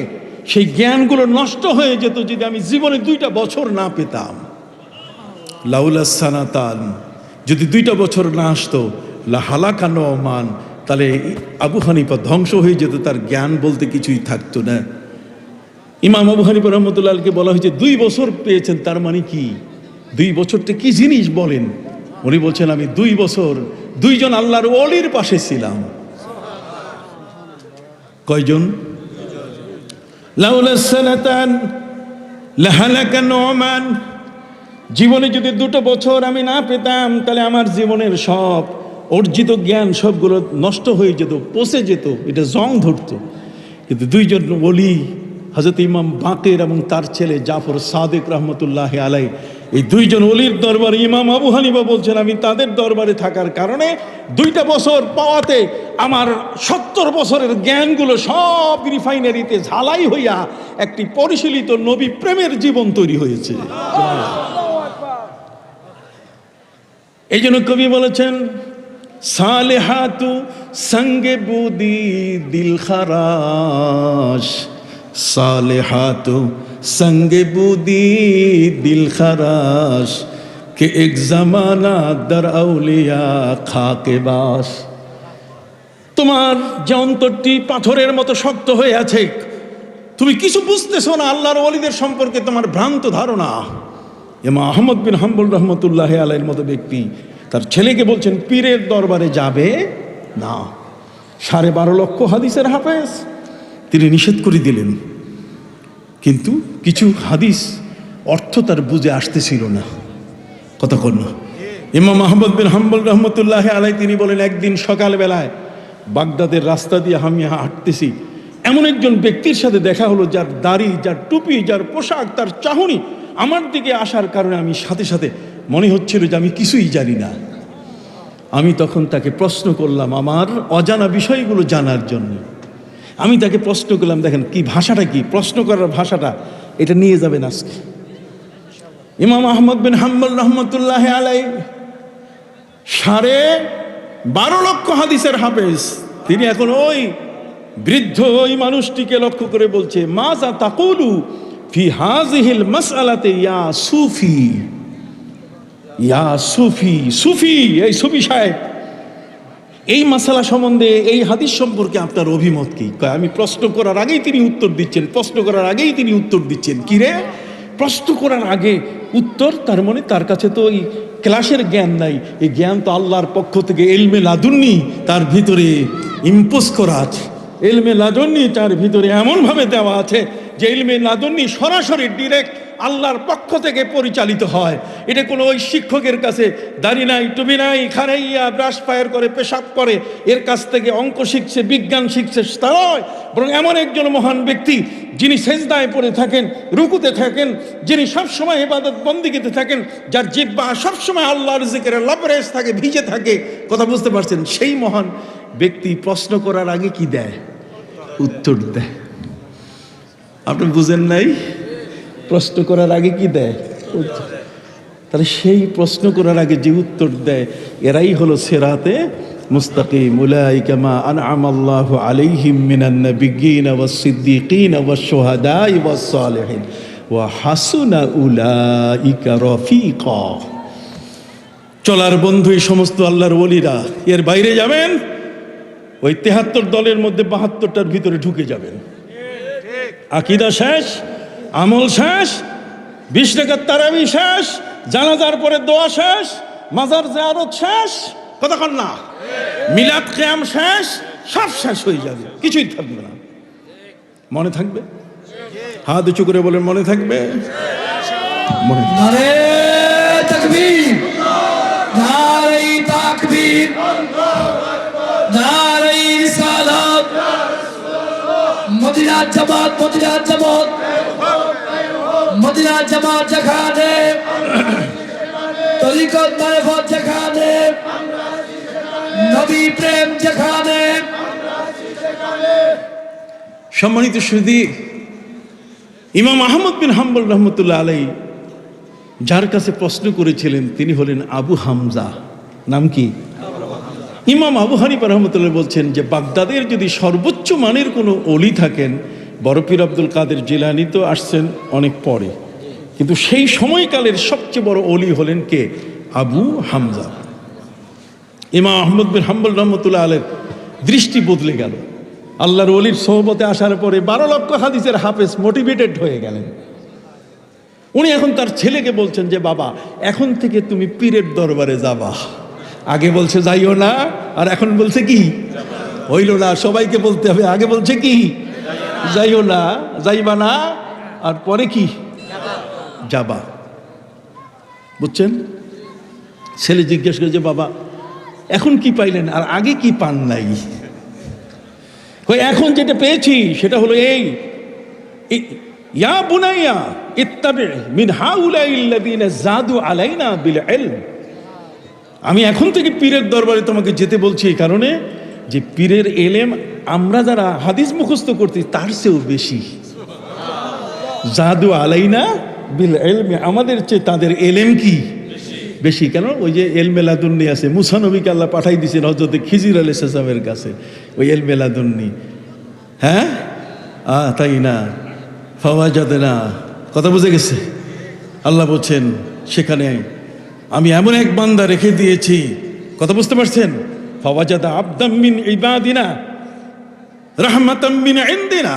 সেই জ্ঞানগুলো নষ্ট হয়ে যেত যদি আমি জীবনে 2টা বছর না পেতাম। লাউলা সানাতান, যদি 2টা বছর না আসতো, লা হালাকা নোমান, তাহলে আবু হানিফা ধ্বংস হয়ে যেত, তার জ্ঞান বলতে কিছুই থাকতো না। ইমাম আবু হানিফা রহমতুল্লাহ আলাইহিকে বলা হয়েছে 2 বছর পেয়েছেন, তার মানে কি? 2 বছরটা কি জিনিস বলেন? উনি বলছেন আমি 2 বছর 2 জন আল্লাহর ওলির পাশে ছিলাম। কয়জন? লাউলা সানাতান লাহালাকা নোমান, জীবনে যদি 2টো বছর আমি না পেতাম তাহলে আমার জীবনের সব অর্জিত জ্ঞান সবগুলো নষ্ট হয়ে যেত, পচে যেত, এটা জং ধরতো। কিন্তু 2 জন ওলি, হযরত ইমাম বাকের এবং তার ছেলে জাফর সাদিক রহমতুল্লাহ আলাই, এই 2 জন ওলির দরবারে ইমাম আবু হানিফা বলছেন আমি তাদের দরবারে থাকার কারণে 2টা বছর পাওয়াতে আমার 70 বছরের জ্ঞানগুলো সব রিফাইনারিতে ঝালাই হইয়া একটি পরিশীলিত নবী প্রেমের জীবন তৈরি হয়েছে। এই জন্য কবি বলেছেন সালেহাতু সঙ্গে বুদি দিল খারাশ, সালেহাতু সঙ্গে বুদি দিল খারাশ কে এক জামানা দর আউলিয়া খাকে বাস। তোমার যে অন্তরটি পাথরের মতো শক্ত হয়ে আছে, তুমি কিছু বুঝতেছো না আল্লাহর ওলিদের সম্পর্কে, তোমার ভ্রান্ত ধারণা। ইমাম আহমদ বিন হাম্বল রহমতুল্লাহ আলাইহির মতো ব্যক্তি তার ছেলেকে বলছেন পীরের দরবারে যাবে না। 12.5 লক্ষ হাদিসের হাফেজ, তিনি নিষেধ করে দিলেন। কিন্তু কিছু হাদিস অর্থ তার বুঝে আসতেছিল না, কতক্ষণ না। ইমাম আহমদ বিন হাম্বল রহমতুল্লাহ আলাই তিনি বলেন একদিন সকালবেলায় বাগদাদের রাস্তা দিয়ে আমি হাঁটতেছি, এমন একজন ব্যক্তির সাথে দেখা হলো যার দাড়ি, যার টুপি, যার পোশাক, তার চাহনি আমার দিকে আসার কারণে আমি সাথে সাথে মনে হচ্ছিল যে আমি কিছুই জানি না। আমি তখন তাকে প্রশ্ন করলাম আমার অজানা বিষয়গুলো জানার জন্য। আমি তাকে প্রশ্ন করলাম, দেখেন কি ভাষাটা, কি প্রশ্ন করার ভাষাটা, এটা নিয়ে যাবেন আজকে। ইমাম আহমদ বিন হাম্বল রহমতুল্লাহ আলাই 12.5 লক্ষ হাদিসের হাফেজ, তিনি এখন ওই বৃদ্ধ ওই মানুষটিকে লক্ষ্য করে বলছে মাজা তাকুলু ফি হাযিহিল মাসআলাতে ইয়া সুফি, ইয়া সুফি, সুফি, এই সুফি সাহেব, এই মাসালা সম্বন্ধে, এই হাদিস সম্পর্কে আপনার অভিমত কি? আমি প্রশ্ন করার আগেই তিনি উত্তর দিচ্ছেন, প্রশ্ন করার আগেই তিনি উত্তর দিচ্ছেন। কি রে, প্রশ্ন করার আগে উত্তর? তার মানে তার কাছে তো ওই ক্লাসের জ্ঞান নাই, এই জ্ঞান তো আল্লাহর পক্ষ থেকে ইলমে লাদুন্নি তার ভিতরে ইম্পোজ করা আছে। ইলমে লাদুন্নি তার ভিতরে এমনভাবে দেওয়া আছে যে ইলমে লাদুন্নি সরাসরি ডিরেক্ট আল্লাহর পক্ষ থেকে পরিচালিত হয়। এটা কোনো ওই শিক্ষকের কাছে দাড়ি নাই, টুপি নাই, খারাইয়া ব্রাশ ফায়ার করে পেশাব করে এর কাছ থেকে অঙ্ক শিখছে, বিজ্ঞান শিখছে তা নয়, বরং এমন একজন মহান ব্যক্তি যিনি সেজদায় পড়ে থাকেন, রুকুতে থাকেন, যিনি সবসময় ইবাদত বন্দিগিতে থাকেন, যার জিহ্বা সবসময় আল্লাহর জিকিরে লবরেজ থাকে, ভিজে থাকে। কথা বুঝতে পারছেন? সেই মহান ব্যক্তি প্রশ্ন করার আগে কি দেয়? উত্তর দেয়। আপনি বুঝেন নাই? প্রশ্ন করার আগে কি দেয়? উত্তর। তাহলে সেই প্রশ্ন করার আগে যে উত্তর দেয় এরাই হলো সিরাতে মুস্তাকিম। উলাইকা মা আনআমাল্লাহু আলাইহিম মিনান নাবিয়্যিনা ওয়াস সিদ্দীকিনা ওয়াশ শুহাদাই ওয়াস সালিহিন ওয়া হাসুনা উলাইকা রফিকা। চলার বন্ধু এই সমস্ত আল্লাহর ওলিরা। এর বাইরে যাবেন ওই 73 দলের মধ্যে 72টার ভিতরে ঢুকে যাবেন। আকীদা শেষ, আমল শেষ, 20 রাকাত তারাবি শেষ, জানাজার পরে দোয়া শেষ, মাজার জিয়ারত শেষ, কতক্ষণ না, মিলাদ কিয়াম শেষ, সব শেষ হয়ে যাবে, কিছুই থাকবে না। মনে থাকবে? হাত উঁচু করে বলেন মনে থাকবে? মনে থাকবে। নারে তাকবীর, নারে তাকবীর, নারে রিসালাত, মদিনা জামাত, মদিনা জামাত, মদিনা জামাত যেখানে, তরিকত মারিফত যেখানে, নবী প্রেম যেখানে। সম্মানিত সুধী, ইমাম আহমদ বিন হাম্বল রহমতুল্লাহ আলাই যার কাছে প্রশ্ন করেছিলেন তিনি হলেন আবু হামজা। নাম কি? ইমাম আবু হানিফা রহমতুল্লাহ বলছেন যে বাগদাদের যদি সর্বোচ্চ মানের কোনো অলি থাকেন, বড় পীর আব্দুল কাদের জিলানী তো আসছেন অনেক পরে, কিন্তু সেই সময়কালের সবচেয়ে বড় অলি হলেন কে? আবু হামজা। ইমাম আহমদ বিন হাম্বল রহমতুল্লাহ আলাইহির দৃষ্টি বদলে গেল। আল্লাহর ওলির সোহবতে আসার পরে 12 লক্ষ হাদিসের হাফেজ মোটিভেটেড হয়ে গেলেন। উনি এখন তার ছেলেকে বলছেন যে বাবা, এখন থেকে তুমি পীরের দরবারে যাবা। আগে বলছে যাইও না, আর এখন বলছে কি? হইল না, সবাইকে বলতে হবে। আগে বলছে কি? যাইও না, যাইবা না, আর পরে কি? যাবা। বুঝছেন? ছেলে জিজ্ঞেস করে যে বাবা এখন কি পাইলেন, আর আগে কি পান নাই? এখন যেটা পেয়েছি সেটা হলো এই, ইয়া বুনাইয়া ইত্তাবি মিন হাউলাইল্লাযিনা যাদু আলাইনা বিল ইলম। আমি এখন থেকে পীরের দরবারে তোমাকে যেতে বলছি এই কারণে যে পীরের এলেম আমরা যারা হাদিস মুখস্থ করছি তার চেয়েও বেশি। জাদু আলাইনা বিল ইলম, আমাদের চেয়ে তাদের এলেম কি বেশি। কেন? ওই যে এলমে লাদুন্নি আছে, মুসা নবীকে আল্লাহ পাঠাই দিয়েছেন হযরত খিজির আলাইহিস সালামের কাছে, ওই এলমে লাদুন্নি। হ্যাঁ, তাই না? ফাওয়াজাদনা, কথা বুঝে গেছে? আল্লাহ বলছেন সেখানে আমি এমন এক বান্দা রেখে দিয়েছি, কথা বুঝতে পারছেন? ফাওয়াজাদা আবদাম মিন ইবাদিনা রাহমাতাম মিন ইনদিনা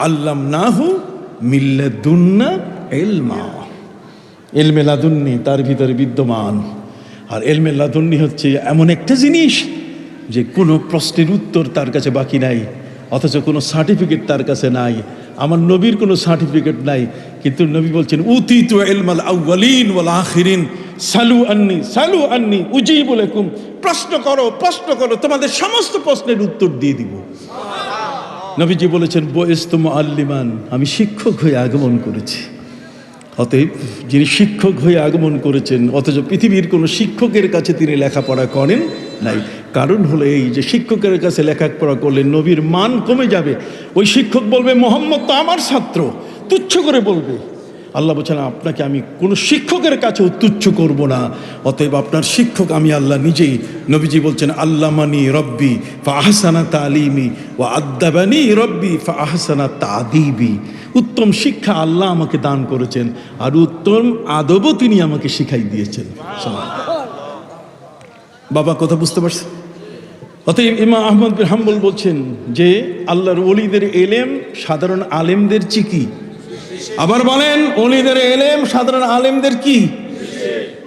আল্লামনাহু মিন লাদুন্না ইলমা। এলমে লাদুন্নি তার ভিতরে বিদ্যমান। আর এলমে লাদুন্নি হচ্ছে এমন একটা জিনিস যে কোনো প্রশ্নের উত্তর তার কাছে বাকি নাই, অথচ কোনো সার্টিফিকেট তার কাছে নাই। আমার নবীর কোনো সার্টিফিকেট নাই, কিন্তু নবী বলছেন উতিতু ইলমাল আউয়ালিন ওয়াল আখিরিন সালু আন্নি উজিবু লাকুম। প্রশ্ন করো, প্রশ্ন করো, তোমাদের সমস্ত প্রশ্নের উত্তর দিয়ে দিব। নবীজি বলেছেন বুইস্তু মুআল্লিমান, আমি শিক্ষক হয়ে আগমন করেছি। অতএব যিনি শিক্ষক হয়ে আগমন করেছেন অথচ পৃথিবীর কোনো শিক্ষকের কাছে তিনি লেখাপড়া করেন নাই, কারণ হলো এই যে শিক্ষকের কাছে লেখাপড়া করলে নবীর মান কমে যাবে। ওই শিক্ষক বলবে মোহাম্মদ তো আমার ছাত্র, তুচ্ছ করে বলবে। আল্লাহ বলছেন আপনাকে আমি কোনো শিক্ষকের কাছেও তুচ্ছ করব না, অতএব আপনার শিক্ষক আমি আল্লাহ নিজেই। নবীজি বলছেন আল্লামানি রব্বি ফা আহসানা তালিমি ওয়া আদ্দাবানি রব্বি ফা আহসানা তাদিবি। উত্তম শিক্ষা আল্লাহ আমাকে দান করেছেন, আর উত্তম আদবও তিনি আমাকে শিখাই দিয়েছেন। বাবা কথা বুঝতে পারছেন? অতএব ইমাম আহমদ বিন হাম্বল বলছেন যে আল্লাহর ওলিদের এলেম সাধারণ আলেমদের চিকি। আবার বলেন ওলিদের এলেম সাধারণ আলেমদের কি?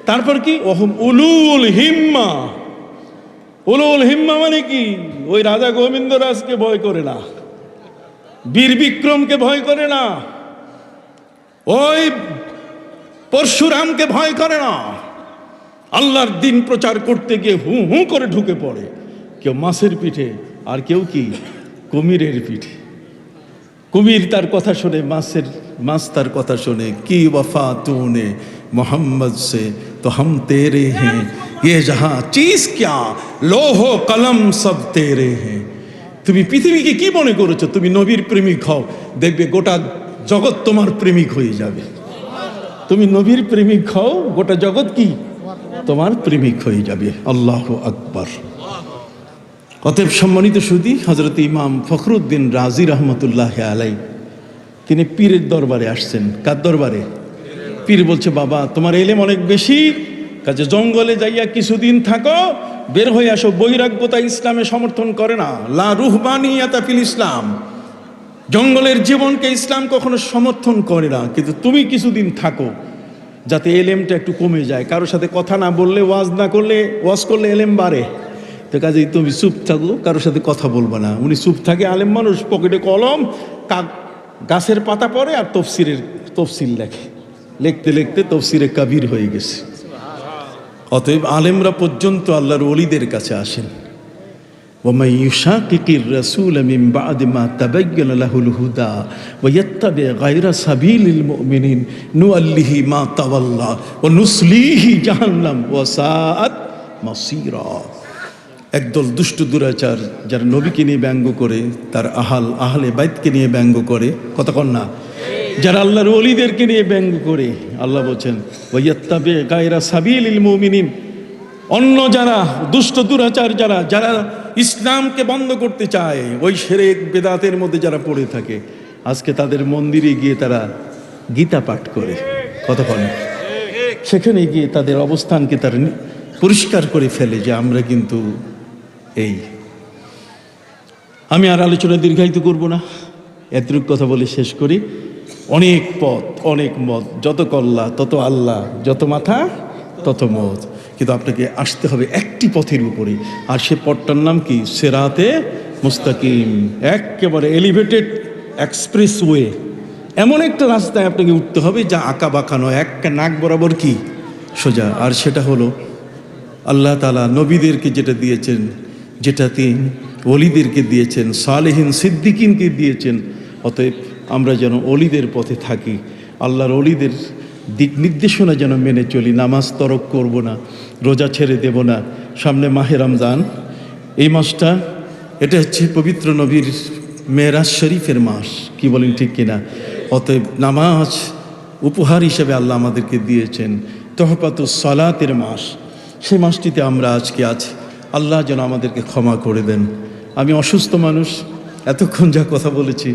তারপর কি? ওহম উলুল হিম্মা। উলুল হিম্মা মানে কি? ওই রাজা গোবিন্দরাজকে ভয় করে না, বীর বিক্রমকে ভয় করে না, ওই পরশুরামকে ভয় করে না। আল্লাহর দিন প্রচার করতে গিয়ে হু হু করে ঢুকে পড়ে, কেউ মাছের পিঠে আর কেউ কি কুমিরের পিঠে। কুমির তার কথা শোনে, মাছ তার কথা শোনে। কি वफा तूने मोहम्मद से तो हम तेरे हैं, ये जहां चीज क्या लोहो कलम सब तेरे हैं। তুমি পৃথিবীকে কি মনে করেছো? তুমি নবীর প্রেমিক হও, দেখবে গোটা জগৎ তোমার প্রেমিক হয়ে যাবে। তুমি নবীর প্রেমিক হও, গোটা জগৎ কি তোমার প্রেমিক হয়ে যাবে। আল্লাহু আকবার। অতএব সম্মানিত সুধী, হযরত ইমাম ফখরুদ্দিন রাজি রহমতুল্লাহ আলাই তিনি পীরের দরবারে আসছেন। কার দরবারে? পীর বলছে বাবা তোমার এলেম অনেক বেশি, কাজে জঙ্গলে যাইয়া কিছুদিন থাকো, বের হয়ে আসো। বৈরাগ্যতা ইসলামে সমর্থন করে না। লা রুহবানিয়াতা ফিল ইসলাম, জঙ্গলের জীবনকে ইসলাম কখনো সমর্থন করে না। কিন্তু তুমি কিছুদিন থাকো যাতে এলেমটা একটু কমে যায়। কারোর সাথে কথা না বললে, ওয়াজ না করলে, ওয়াজ করলে এলেম বাড়ে। তো কাজেই তুমি চুপ থাকো, কারোর সাথে কথা বলবা না। উনি চুপ থাকে, আলেম মানুষ, পকেটে কলম, গাছের পাতা পড়ে আর তফসিল লেখে। লিখতে লিখতে তফসিরে কাবির হয়ে গেছে। অতএব আলেমরা পর্যন্ত আল্লাহর ওলিদের কাছে আসেন। ومن يشاقق الرسول من بعد ما تبين له الهدى ويتبع غير سبيل المؤمنين نؤله ما تولى ونصليه جهنم وساءت مصيرا। একদল দুষ্ট দুরাচার যারা নবীকে নিয়ে ব্যঙ্গ করে, তার আহলে বাইতকে নিয়ে ব্যঙ্গ করে, কথা কন না, যারা আল্লাহর ওলিদেরকে নিয়ে ব্যঙ্গ করে, আল্লাহ বলছেন ওয়াইয়াত্তাবি গায়রা সাবিলিল মুমিনিন, অন্য যারা দুষ্ট দুরাচার, যারা ইসলামকে বন্ধ করতে চায়, ওই শিরক বেদাতের মধ্যে যারা পড়ে থাকে, আজকে তাদের মন্দিরে গিয়ে তারা গীতা পাঠ করে, কতক্ষণ সেখানে গিয়ে তাদের অবস্থানকে তারা পরিষ্কার করে ফেলে যে আমরা কিন্তু এই। আমি আর আলোচনা দীর্ঘায়িত করব না, এতটুকু কথা বলে শেষ করি। অনেক পথ, অনেক মত, যত কল্লা তত আল্লাহ, যত মাথা তত মত, কিন্তু আপনাকে আসতে হবে একটি পথের উপরে, আর সে পথটার নাম কি? সিরাতে মুস্তাকিম, একেবারে এলিভেটেড এক্সপ্রেসওয়ে। এমন একটা রাস্তায় আপনাকে উঠতে হবে যা আঁকা বাঁকা নয়, একটা নাক বরাবর কি সোজা। আর সেটা হলো আল্লাহ তাআলা নবীদেরকে যেটা দিয়েছেন, যেটা তিনি ওলিদেরকে দিয়েছেন, সালেহিন সিদ্দিকিনকে দিয়েছেন। অতএব আমরা যেন ওলিদের পথে থাকি, আল্লাহর ওলিদের দিক নির্দেশনা যেন মেনে চলি, নামাজ তরক করব না, রোজা ছেড়ে দেব না। সামনে মাহে রমজান, এই মাসটা এটা হচ্ছে পবিত্র নবীর মেরাজ শরীফের মাস, কি বলেন ঠিক কিনা? অতএব নামাজ উপহার হিসেবে আল্লাহ আমাদেরকে দিয়েছেন, তহফাতুস সালাতের মাস, সেই মাসটিতে আমরা আজকে আছি। আল্লাহ যেন আমাদেরকে ক্ষমা করে দেন। আমি অসুস্থ মানুষ, এতক্ষণ যা কথা বলেছি,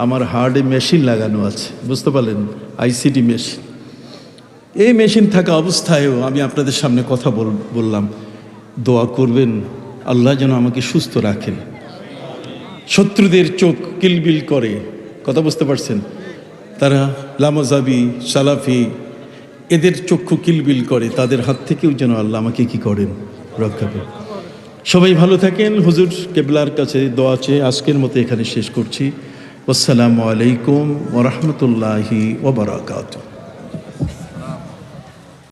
আমার হার্টে মেশিন লাগানো আছে, বুঝতে পারলেন, আইসিডি মেশিন। এই মেশিন থাকা অবস্থায়ও আমি আপনাদের সামনে কথা বললাম। দোয়া করবেন আল্লাহ যেন আমাকে সুস্থ রাখেন। শত্রুদের চোখ কিলবিল করে, কথা বুঝতে পারছেন? তারা লামাজাবি, সালাফি, এদের চক্ষু কিলবিল করে, তাদের হাত থেকেও যেন আল্লাহ আমাকে কি করেন, রক্ষা করেন। সবাই ভালো থাকেন। হুজুর কেবলার কাছে দোয়া চেয়ে আজকের মতো এখানে শেষ করছি। আসসালামু আলাইকুম ওয়া রাহমাতুল্লাহি ওয়া বারাকাতুহু।